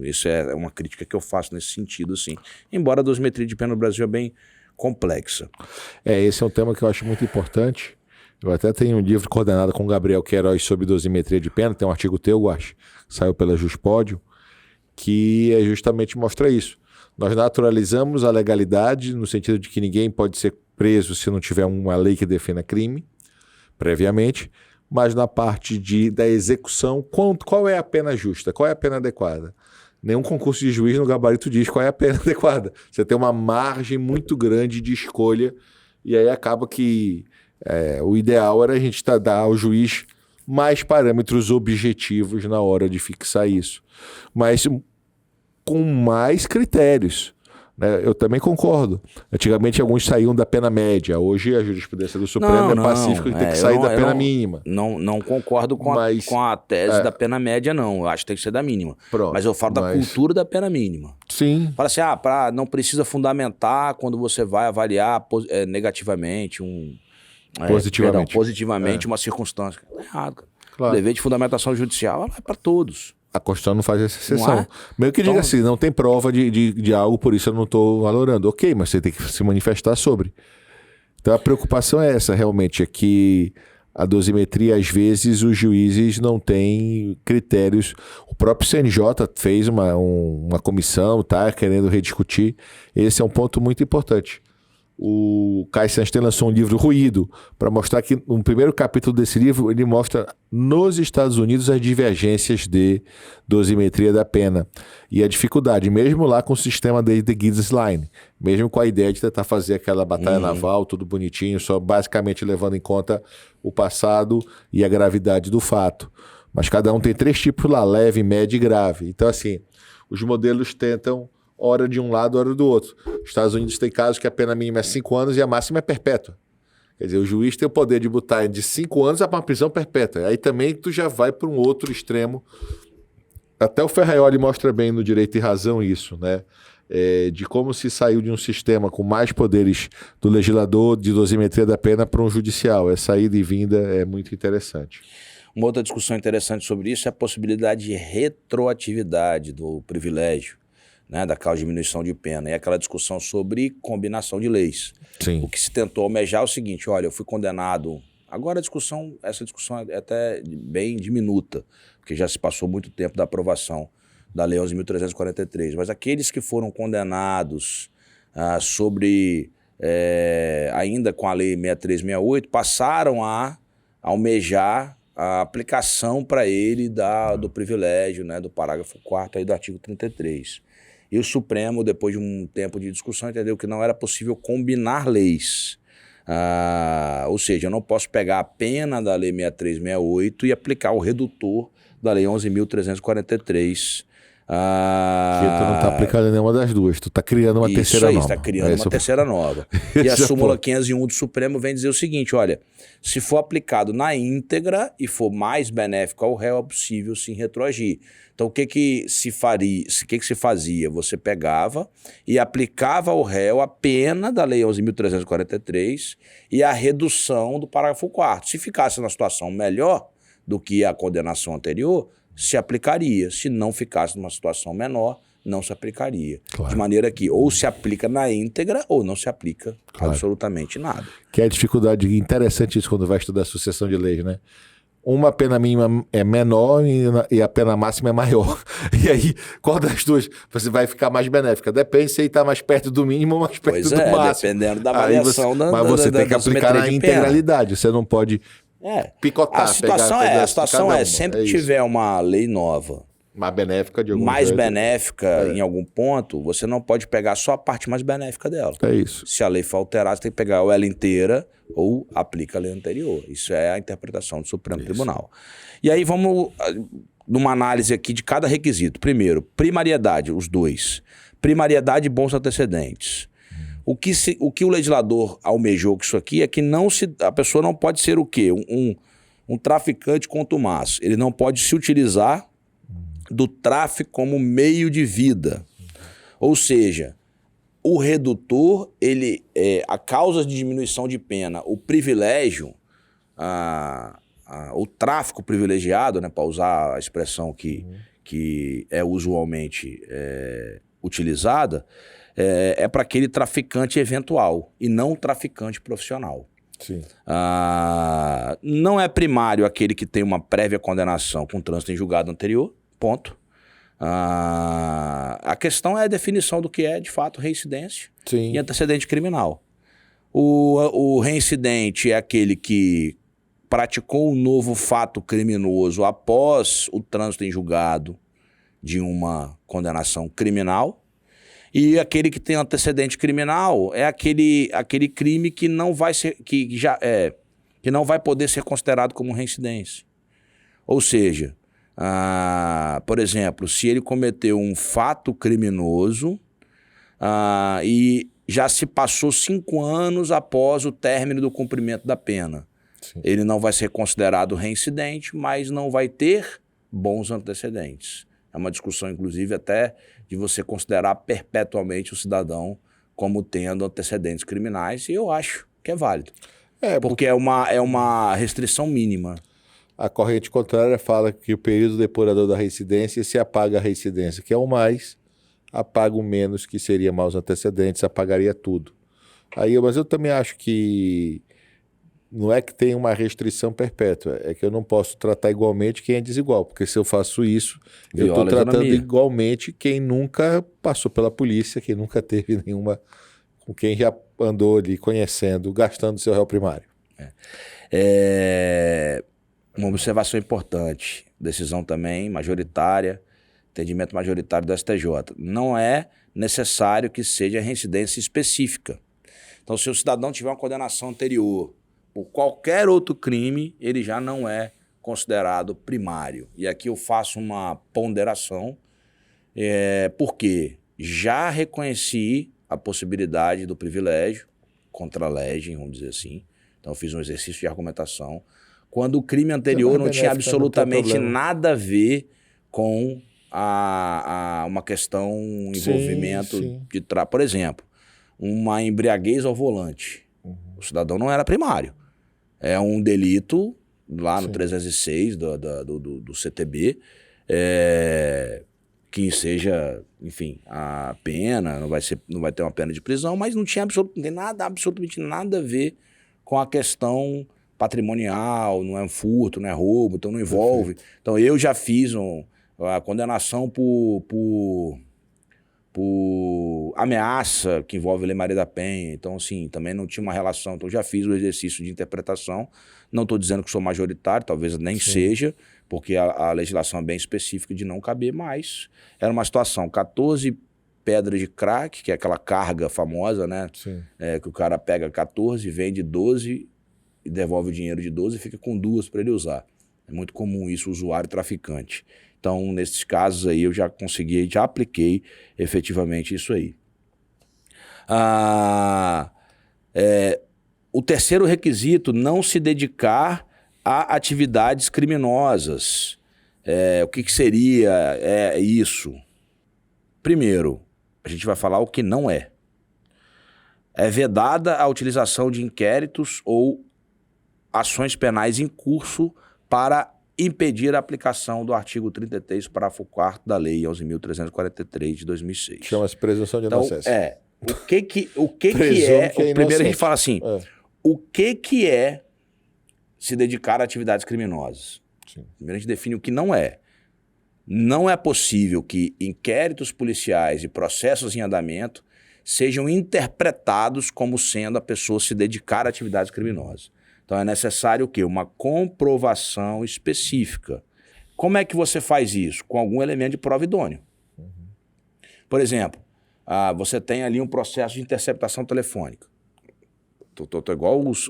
Isso é uma crítica que eu faço nesse sentido, assim. Embora a dosimetria de pena no Brasil é bem complexa. Esse é um tema que eu acho muito importante. Eu até tenho um livro coordenado com o Gabriel Queiroz sobre dosimetria de pena, tem um artigo teu, Guache, saiu pela Juspódio, que justamente mostra isso. Nós naturalizamos a legalidade no sentido de que ninguém pode ser preso se não tiver uma lei que defenda crime, previamente, mas na parte da execução, qual é a pena justa, qual é a pena adequada? Nenhum concurso de juiz no gabarito diz qual é a pena adequada. Você tem uma margem muito grande de escolha e aí acaba que o ideal era a gente dar ao juiz mais parâmetros objetivos na hora de fixar isso, mas com mais critérios, né? Eu também concordo. Antigamente alguns saíam da pena média, hoje a jurisprudência do Supremo é pacífica e tem que sair da pena mínima. Não concordo com a tese da pena média, não. Eu acho que tem que ser da mínima. Pronto, mas eu falo da cultura da pena mínima. Sim. Fala assim, não precisa fundamentar quando você vai avaliar negativamente positivamente uma circunstância. Tá errado, cara. Claro. O dever de fundamentação judicial é para todos. A Constituição não faz essa exceção. Meio que diga assim, não tem prova de algo, por isso eu não estou valorando. Ok, mas você tem que se manifestar sobre. Então a preocupação é essa, realmente, é que a dosimetria, às vezes, os juízes não têm critérios. O próprio CNJ fez uma comissão, tá querendo rediscutir. Esse é um ponto muito importante. O Kai Sanstein lançou um livro, Ruído, para mostrar que no primeiro capítulo desse livro ele mostra nos Estados Unidos as divergências de dosimetria da pena e a dificuldade, mesmo lá com o sistema de Gibbs Line, mesmo com a ideia de tentar fazer aquela batalha naval, tudo bonitinho, só basicamente levando em conta o passado e a gravidade do fato. Mas cada um tem 3 tipos lá, leve, médio e grave. Então assim, os modelos tentam hora de um lado, hora do outro. Os Estados Unidos tem casos que a pena mínima é 5 anos e a máxima é perpétua. Quer dizer, o juiz tem o poder de botar de 5 anos a uma prisão perpétua. Aí também tu já vai para um outro extremo. Até o Ferraioli mostra bem no Direito e Razão isso, né? De como se saiu de um sistema com mais poderes do legislador de dosimetria da pena para um judicial. Essa ida e vinda é muito interessante. Uma outra discussão interessante sobre isso é a possibilidade de retroatividade do privilégio, né, da causa de diminuição de pena, e aquela discussão sobre combinação de leis. Sim. O que se tentou almejar é o seguinte, olha, eu fui condenado... Agora essa discussão é até bem diminuta, porque já se passou muito tempo da aprovação da Lei 11.343, mas aqueles que foram condenados ainda com a Lei 6368, passaram a almejar a aplicação para ele do privilégio, né, do parágrafo 4º aí do artigo 33. E o Supremo, depois de um tempo de discussão, entendeu que não era possível combinar leis. Ou seja, eu não posso pegar a pena da Lei 6368 e aplicar o redutor da Lei 11.343. Porque tu não está aplicando nenhuma das duas, tu está criando uma terceira norma. Isso aí, está criando uma terceira norma. E a súmula 501 do Supremo vem dizer o seguinte, olha, se for aplicado na íntegra e for mais benéfico ao réu, é possível sim retroagir. Então o que se fazia? Você pegava e aplicava ao réu a pena da Lei 11.343 e a redução do parágrafo 4º. Se ficasse na situação melhor do que a condenação anterior, se aplicaria. Se não ficasse numa situação menor, não se aplicaria. Claro. De maneira que ou se aplica na íntegra ou não se aplica absolutamente nada. Que é a dificuldade interessante isso quando vai estudar sucessão de leis, né? Uma pena mínima é menor e a pena máxima é maior. E aí, qual das duas você vai ficar mais benéfica? Depende se ele está mais perto do mínimo ou mais perto do máximo. Dependendo da avaliação mas você tem que aplicar na integralidade. Você não pode picotar. A situação é sempre que tiver uma lei nova, mais benéfica de algum mais jeito. benéfica em algum ponto, você não pode pegar só a parte mais benéfica dela. É isso. Se a lei for alterada, você tem que pegar ela inteira ou aplica a lei anterior. Isso é a interpretação do Supremo Tribunal. E aí vamos numa análise aqui de cada requisito. Primeiro, primariedade, os dois. Primariedade e bons antecedentes. O que o legislador almejou com isso aqui é que a pessoa não pode ser o quê? Um traficante contumaz. Ele não pode se utilizar do tráfico como meio de vida. Ou seja, o redutor, a causa de diminuição de pena, o privilégio, o tráfico privilegiado, né, para usar a expressão que é usualmente utilizada, é para aquele traficante eventual e não traficante profissional. Sim. Não é primário aquele que tem uma prévia condenação com trânsito em julgado anterior, ponto. A questão é a definição do que é, de fato, reincidência e antecedente criminal. O reincidente é aquele que praticou um novo fato criminoso após o trânsito em julgado de uma condenação criminal. E aquele que tem antecedente criminal é aquele crime que não vai ser, que não vai poder ser considerado como reincidência. Ou seja, por exemplo, se ele cometeu um fato criminoso e já se passou 5 anos após o término do cumprimento da pena, ele não vai ser considerado reincidente, mas não vai ter bons antecedentes. É uma discussão, inclusive, até de você considerar perpetuamente o cidadão como tendo antecedentes criminais, e eu acho que é válido. Porque é uma restrição mínima. A corrente contrária fala que o período depurador da reincidência se apaga a reincidência, que é o mais, apaga o menos, que seria maus antecedentes, apagaria tudo. Mas eu também acho que não é que tem uma restrição perpétua, é que eu não posso tratar igualmente quem é desigual, porque se eu faço isso, eu estou tratando igualmente quem nunca passou pela polícia, quem nunca teve nenhuma, com quem já andou ali conhecendo, gastando seu réu primário. Uma observação importante, decisão também majoritária, entendimento majoritário do STJ. Não é necessário que seja reincidência específica. Então, se o cidadão tiver uma condenação anterior por qualquer outro crime, ele já não é considerado primário. E aqui eu faço uma ponderação, porque já reconheci a possibilidade do privilégio contra a lege, vamos dizer assim. Então, eu fiz um exercício de argumentação. Quando o crime anterior não tinha absolutamente nada a ver com uma questão, envolvimento de Por exemplo, uma embriaguez ao volante. O cidadão não era primário. É um delito lá no 306 do CTB, que seja, enfim, a pena, não vai ter uma pena de prisão, mas não tem absolutamente nada a ver com a questão patrimonial, não é um furto, não é roubo, então não envolve. Então eu já fiz a condenação por ameaça, que envolve a Lei Maria da Penha, então assim, também não tinha uma relação, então já fiz o exercício de interpretação, não estou dizendo que sou majoritário, talvez nem seja, porque a legislação é bem específica de não caber, mas era uma situação, 14 pedras de crack, que é aquela carga famosa, né? Que o cara pega 14, vende 12 e devolve o dinheiro de 12 e fica com 2 para ele usar. É muito comum isso, usuário traficante. Então, nesses casos aí, eu já apliquei efetivamente isso aí. O terceiro requisito, não se dedicar a atividades criminosas. O que seria isso? Primeiro, a gente vai falar o que não é. É vedada a utilização de inquéritos ou ações penais em curso para impedir a aplicação do artigo 33, parágrafo 4º da Lei 11.343 de 2006. Chama-se presunção de Então, inocência. o que é... Primeiro a gente fala assim, o que é se dedicar a atividades criminosas? Sim. Primeiro a gente define o que não é. Não é possível que inquéritos policiais e processos em andamento sejam interpretados como sendo a pessoa se dedicar a atividades criminosas. Então é necessário o quê? Uma comprovação específica. Como é que você faz isso? Com algum elemento de prova idôneo. Por exemplo, você tem ali um processo de interceptação telefônica. Tô igual os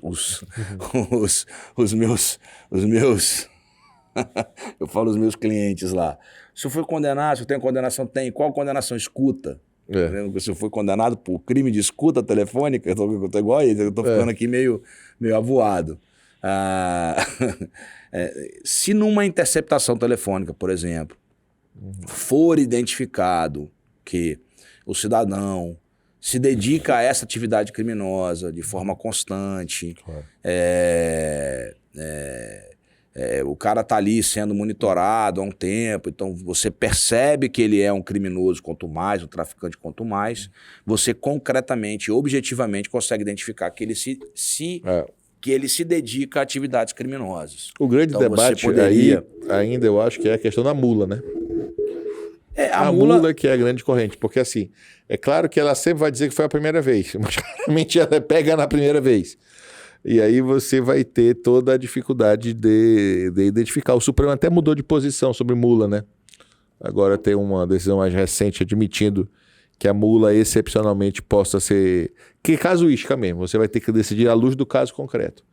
meus eu falo os meus clientes lá. Se eu fui condenado, se eu tenho condenação, tem. Qual condenação? Escuta. Se eu fui condenado por crime de escuta telefônica, eu tô igual a ele, eu tô ficando aqui meio avoado. Se numa interceptação telefônica, por exemplo, for identificado que o cidadão se dedica a essa atividade criminosa de forma constante, o cara tá ali sendo monitorado há um tempo, então você percebe que ele é um criminoso quanto mais, um traficante quanto mais, você concretamente, objetivamente consegue identificar que ele que ele se dedica a atividades criminosas. O grande debate aí, ainda eu acho que é a questão da mula, né? A mula que é a grande corrente, porque assim, é claro que ela sempre vai dizer que foi a primeira vez, mas claramente ela pega na primeira vez. E aí você vai ter toda a dificuldade de identificar. O Supremo até mudou de posição sobre mula, né? Agora tem uma decisão mais recente admitindo que a mula excepcionalmente possa ser... Que casuística mesmo, você vai ter que decidir à luz do caso concreto.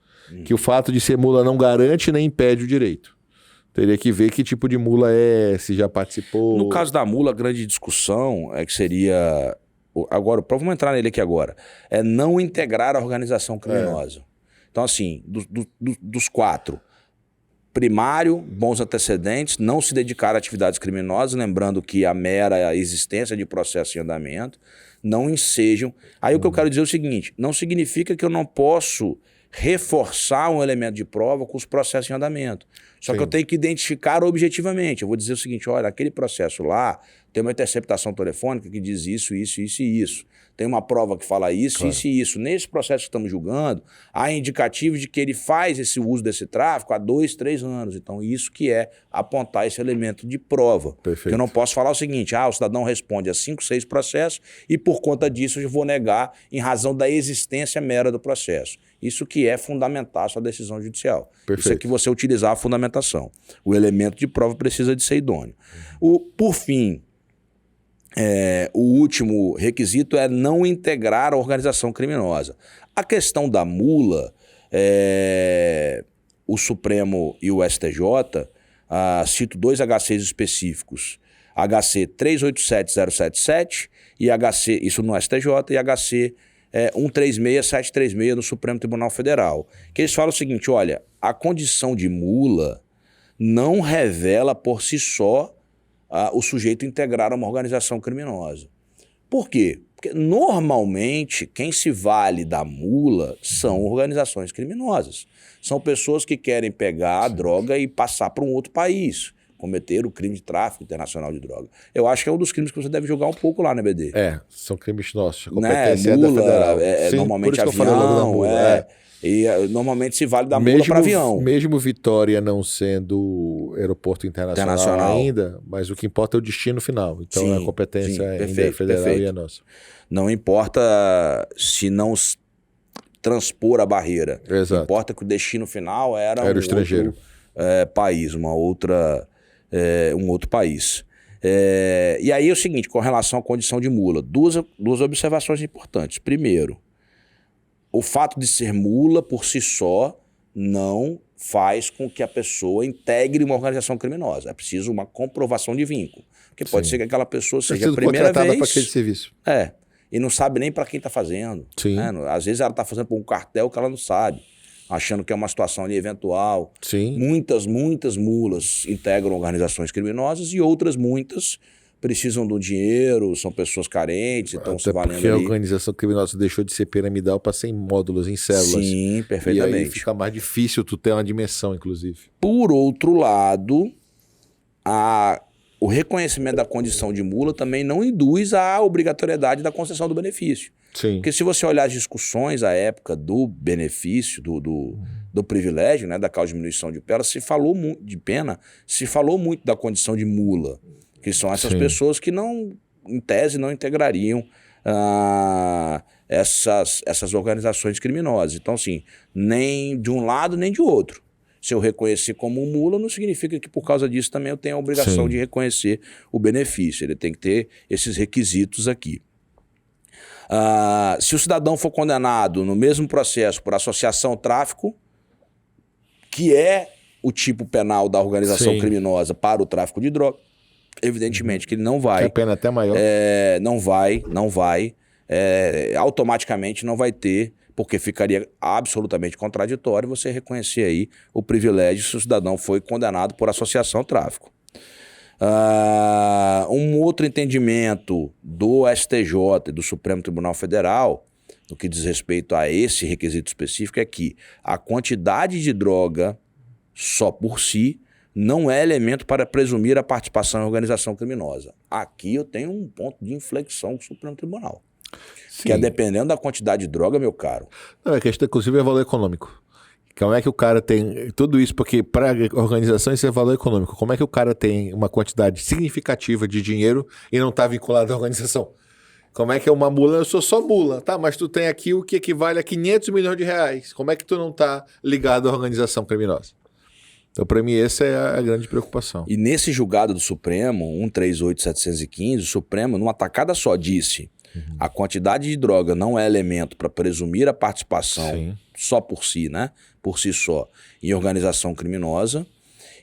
Que o fato de ser mula não garante nem impede o direito. Teria que ver que tipo de mula é, se já participou... No caso da mula, a grande discussão é que seria... Agora, vamos entrar nele aqui agora. É não integrar a organização criminosa. Então, assim, dos 4, primário, bons antecedentes, não se dedicar a atividades criminosas, lembrando que a mera existência de processo em andamento, não ensejam. Aí o que eu quero dizer é o seguinte, não significa que eu não posso reforçar um elemento de prova com os processos em andamento. Só que eu tenho que identificar objetivamente. Eu vou dizer o seguinte, olha, aquele processo lá tem uma interceptação telefônica que diz isso, isso, isso e isso. Tem uma prova que fala isso, isso e isso. Nesse processo que estamos julgando, há indicativos de que ele faz esse uso desse tráfico há 2, 3 anos. Então, isso que é apontar esse elemento de prova. Perfeito. Que eu não posso falar o seguinte, o cidadão responde a 5, 6 processos e por conta disso eu vou negar em razão da existência mera do processo. Isso que é fundamentar a sua decisão judicial. Perfeito. Isso é que você utilizar a fundamentação. O elemento de prova precisa de ser idôneo. Por fim, o último requisito é não integrar a organização criminosa. A questão da mula, o Supremo e o STJ, cito 2 HCs específicos, HC 387077 e HC, isso no STJ, e HC 136736 no Supremo Tribunal Federal, que eles falam o seguinte, olha, a condição de mula não revela por si só o sujeito integrar uma organização criminosa. Por quê? Porque normalmente quem se vale da mula são organizações criminosas. São pessoas que querem pegar a droga e passar para um outro país, cometer o crime de tráfico internacional de droga. Eu acho que é um dos crimes que você deve julgar um pouco lá na BD. São crimes nossos. A competência mula, é da federal. Sim, normalmente avião, e normalmente se vale da mula para avião. Mesmo Vitória não sendo aeroporto internacional ainda, mas o que importa é o destino final. Então sim, a competência ainda é federal e é nossa. Não importa se não transpor a barreira. Exato. Importa que o destino final era o estrangeiro. País, um outro país. E aí é o seguinte, com relação à condição de mula, duas observações importantes. Primeiro, o fato de ser mula por si só não faz com que a pessoa integre uma organização criminosa. É preciso uma comprovação de vínculo. Porque pode ser que aquela pessoa seja a primeira vez... para aquele serviço. E não sabe nem para quem está fazendo. Sim. Né? Às vezes ela está fazendo por um cartel que ela não sabe, achando que é uma situação ali eventual. Sim. Muitas mulas integram organizações criminosas e outras muitas precisam do dinheiro, são pessoas carentes, estão se valendo porque ali. a organização criminosa deixou de ser piramidal para ser em módulos, em células. Sim, perfeitamente. E aí fica mais difícil tu ter uma dimensão, inclusive. Por outro lado, o reconhecimento da condição de mula também não induz a obrigatoriedade da concessão do benefício. Sim. Porque se você olhar as discussões à época do benefício, do privilégio, né, da causa de diminuição de pena, se falou muito da condição de mula, que são essas Sim. pessoas que não, em tese, não integrariam essas organizações criminosas. Então, assim, nem de um lado nem de outro. Se eu reconhecer como mula, não significa que por causa disso também eu tenho a obrigação Sim. de reconhecer o benefício. Ele tem que ter esses requisitos aqui. Se o cidadão for condenado no mesmo processo por associação ao tráfico, que é o tipo penal da organização Sim. criminosa para o tráfico de droga, evidentemente que ele não vai... Que a pena até maior. não vai, automaticamente não vai ter, porque ficaria absolutamente contraditório você reconhecer aí o privilégio se o cidadão foi condenado por associação ao tráfico. Um outro entendimento do STJ e do Supremo Tribunal Federal, no que diz respeito a esse requisito específico, é que a quantidade de droga só por si não é elemento para presumir a participação em organização criminosa. Aqui eu tenho um ponto de inflexão com o Supremo Tribunal. Sim. Que é dependendo da quantidade de droga, meu caro. Não, a questão, inclusive, é valor econômico. Como é que o cara tem tudo isso? Porque para a organização isso é valor econômico. Como é que o cara tem uma quantidade significativa de dinheiro e não está vinculado à organização? Como é que é uma mula? Eu sou só mula, tá? Mas tu tem aqui o que equivale a 500 milhões de reais. Como é que tu não está ligado à organização criminosa? Então, para mim, essa é a grande preocupação. E nesse julgado do Supremo, 138.715, o Supremo, numa tacada só, disse: a quantidade de droga não é elemento para presumir a participação Sim. só por si, né? Por si só, em organização criminosa.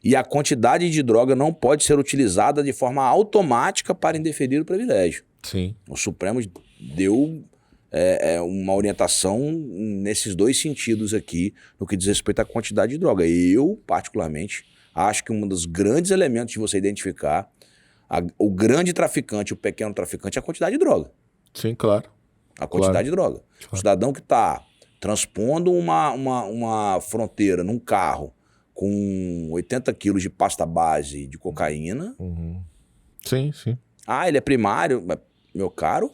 E a quantidade de droga não pode ser utilizada de forma automática para indeferir o privilégio. Sim. O Supremo deu uma orientação nesses dois sentidos aqui, no que diz respeito à quantidade de droga. Eu, particularmente, acho que um dos grandes elementos de você identificar o grande traficante, o pequeno traficante, é a quantidade de droga. Sim, claro. A quantidade de droga. O cidadão que está transpondo uma fronteira num carro com 80 quilos de pasta base de cocaína. Sim, sim. Ele é primário, meu caro.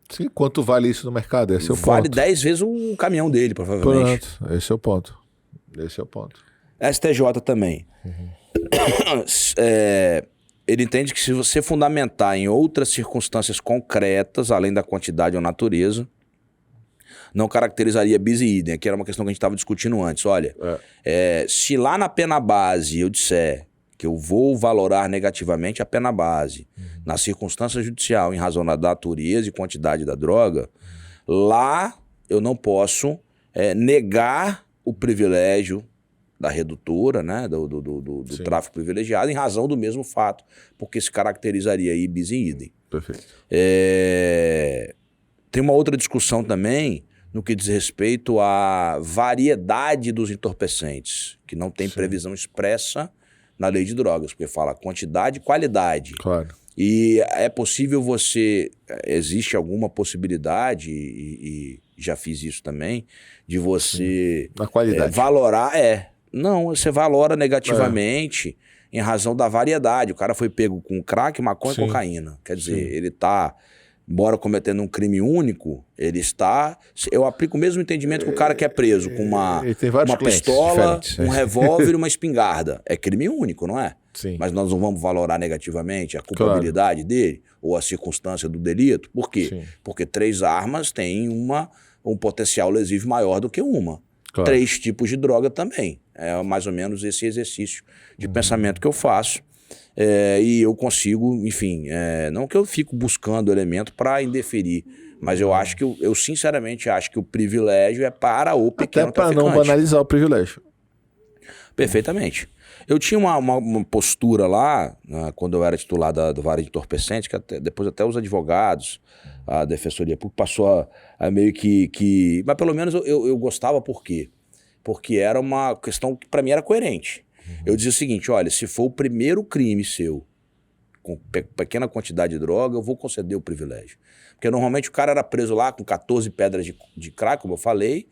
Sim, quanto vale isso no mercado? Esse é o Vale ponto. 10 vezes o caminhão dele, provavelmente. Pronto, esse é o ponto. Esse é o ponto. STJ também. Ele entende que se você fundamentar em outras circunstâncias concretas, além da quantidade ou natureza, não caracterizaria bis idem, que era uma questão que a gente estava discutindo antes. Olha, se lá na pena base eu disser que eu vou valorar negativamente a pena base, na circunstância judicial, em razão da natureza e quantidade da droga, lá eu não posso negar o privilégio da redutora, né, do tráfico privilegiado, em razão do mesmo fato, porque se caracterizaria aí bis idem. Perfeito. Tem uma outra discussão também no que diz respeito à variedade dos entorpecentes, que não tem previsão expressa na lei de drogas, porque fala quantidade e qualidade. Claro. E é possível existe alguma possibilidade, e já fiz isso também, de você Na qualidade. valorar, não, você valora negativamente em razão da variedade. O cara foi pego com crack, maconha e cocaína. Quer dizer, ele está, embora cometendo um crime único, eu aplico o mesmo entendimento que o cara que é preso com uma pistola, um revólver e uma espingarda. É crime único, não é? Sim. Mas nós não vamos valorar negativamente a culpabilidade dele ou a circunstância do delito. Por quê? Sim. Porque 3 armas têm um potencial lesivo maior do que uma. Claro. 3 tipos de droga também. É mais ou menos esse exercício de pensamento que eu faço. E eu consigo, enfim, não que eu fico buscando elemento para indeferir, mas eu acho que eu sinceramente acho que o privilégio é para o pequeno traficante. Até para não banalizar o privilégio. Perfeitamente. Eu tinha uma postura lá, quando eu era titular do Vara de Entorpecentes, que depois até os advogados, a Defensoria Pública passou a meio que... Mas pelo menos eu gostava, por quê? Porque era uma questão que para mim era coerente. Eu dizia o seguinte, olha, se for o primeiro crime seu com pequena quantidade de droga, eu vou conceder o privilégio. Porque normalmente o cara era preso lá com 14 pedras de crack, como eu falei,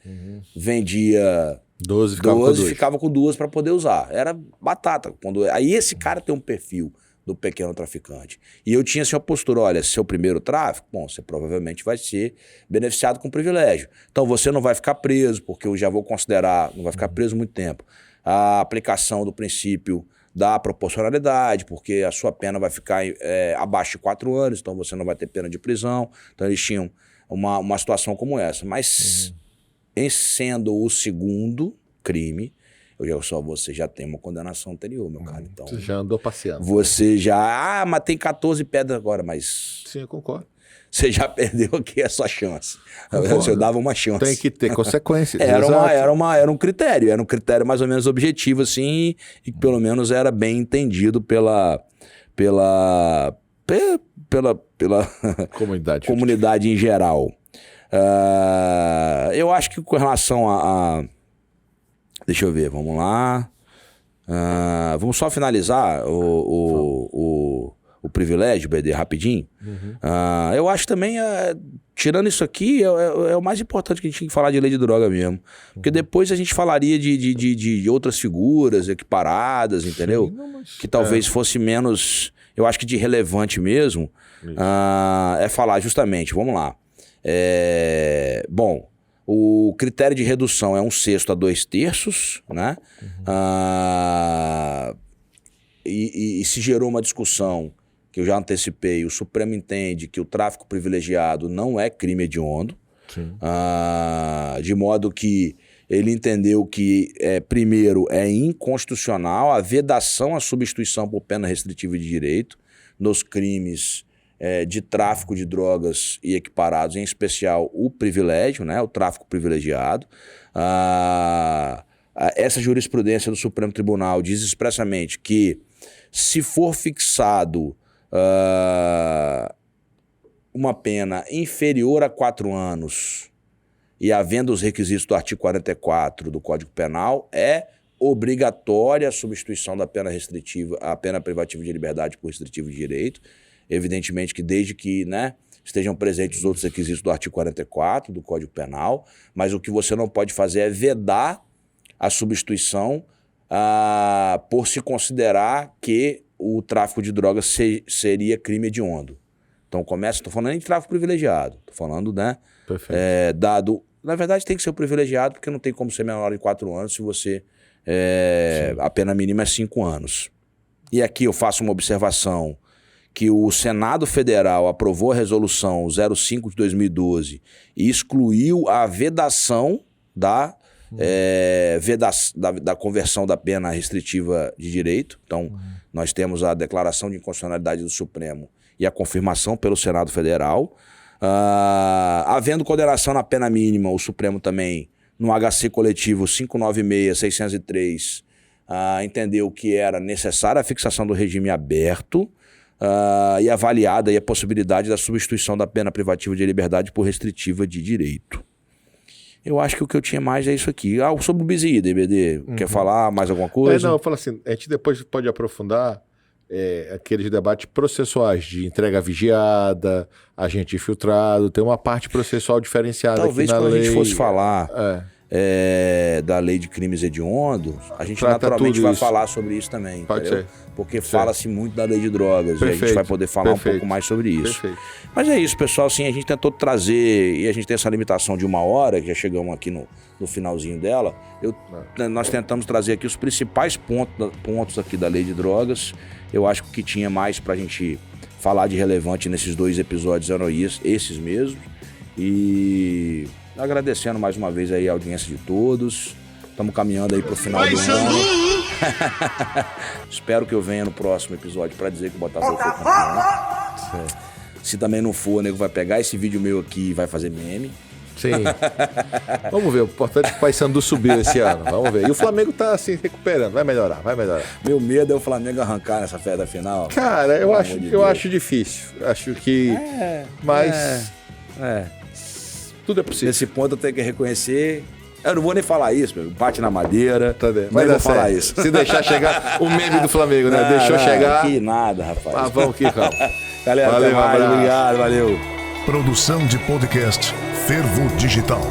vendia 12, ficava com 2 para poder usar. Era batata. Aí esse cara tem um perfil do pequeno traficante. E eu tinha assim uma postura, olha, seu primeiro tráfico, bom, você provavelmente vai ser beneficiado com privilégio. Então você não vai ficar preso, porque eu já vou considerar, não vai ficar preso muito tempo. A aplicação do princípio da proporcionalidade, porque a sua pena vai ficar abaixo de 4 anos, então você não vai ter pena de prisão. Então eles tinham uma situação como essa. Mas em sendo o segundo crime, você já tem uma condenação anterior, meu cara. Então, você já andou passeando. Você já... mas tem 14 pedras agora, mas... Sim, eu concordo. Você já perdeu aqui a sua chance. Você dava uma chance. Tem que ter consequências. Era um critério mais ou menos objetivo, assim, e que pelo menos era bem entendido pela comunidade em geral. Eu acho que com relação a... Deixa eu ver, vamos lá. Vamos só finalizar o privilégio, BD, rapidinho. Eu acho também, tirando isso aqui, é o mais importante que a gente tem que falar de lei de droga mesmo. Porque depois a gente falaria de outras figuras equiparadas, entendeu? Que talvez fosse menos, eu acho que de relevante mesmo, é falar justamente, vamos lá. Bom, o critério de redução é 1/6 a 2/3, né? E se gerou uma discussão que eu já antecipei, o Supremo entende que o tráfico privilegiado não é crime hediondo, de modo que ele entendeu que, primeiro, é inconstitucional a vedação à substituição por pena restritiva de direito nos crimes de tráfico de drogas e equiparados, em especial o privilégio, né, o tráfico privilegiado. Essa jurisprudência do Supremo Tribunal diz expressamente que, se for fixado uma pena inferior a 4 anos e havendo os requisitos do artigo 44 do Código Penal, é obrigatória a substituição da pena restritiva, a pena privativa de liberdade por restritivo de direito. Evidentemente que desde que, né, estejam presentes os outros requisitos do artigo 44 do Código Penal, mas o que você não pode fazer é vedar a substituição por se considerar que o tráfico de drogas seria crime hediondo. Então estou falando nem de tráfico privilegiado, estou falando, né, na verdade tem que ser o privilegiado, porque não tem como ser menor de 4 anos se você, a pena mínima é 5 anos. E aqui eu faço uma observação, que o Senado Federal aprovou a resolução 05 de 2012 e excluiu a vedação da conversão da pena restritiva de direito. Então, nós temos a declaração de inconstitucionalidade do Supremo e a confirmação pelo Senado Federal. Havendo condenação na pena mínima, o Supremo também, no HC coletivo 596-603, entendeu que era necessária a fixação do regime aberto, e avaliada aí a possibilidade da substituição da pena privativa de liberdade por restritiva de direito. Eu acho que o que eu tinha mais é isso aqui. Sobre o BZI, DBD, quer falar mais alguma coisa? Não, eu falo assim, a gente depois pode aprofundar aqueles debates processuais de entrega vigiada, agente infiltrado, tem uma parte processual diferenciada talvez aqui na lei. Talvez quando a gente fosse falar da lei de crimes hediondos, a gente naturalmente vai falar sobre isso também, pode entendeu? ser. Porque fala-se muito da lei de drogas, perfeito, e a gente vai poder falar um pouco mais sobre isso. Perfeito. Mas é isso, pessoal, assim, a gente tentou trazer, e a gente tem essa limitação de 1 hora, que já chegamos aqui no finalzinho dela, nós tentamos trazer aqui os principais pontos aqui da lei de drogas. Eu acho que o que tinha mais pra gente falar de relevante nesses 2 episódios eram esses mesmos. E agradecendo mais uma vez aí a audiência de todos. Estamos caminhando aí pro final do ano. Espero que eu venha no próximo episódio para dizer que o Botafogo foi campeão. Se também não for, o nego vai pegar esse vídeo meu aqui e vai fazer meme. Sim. Vamos ver, o importante é que o Paysandu subiu esse ano. Vamos ver. E o Flamengo tá assim recuperando, vai melhorar. Meu medo é o Flamengo arrancar nessa festa final. Cara, eu acho difícil. Acho que. Mas. Tudo é possível. Nesse ponto eu tenho que reconhecer Eu não vou nem falar isso, meu. Bate na madeira. Tá bem. Mas Vai vou dar falar certo. isso. Se deixar chegar o meme do Flamengo, né? Não, Deixou não, chegar. Que nada, rapaz. Ah, vamos aqui, Raul. Galera, Valeu, até mais. abraço. Obrigado, valeu. Produção de podcast Fervo Digital.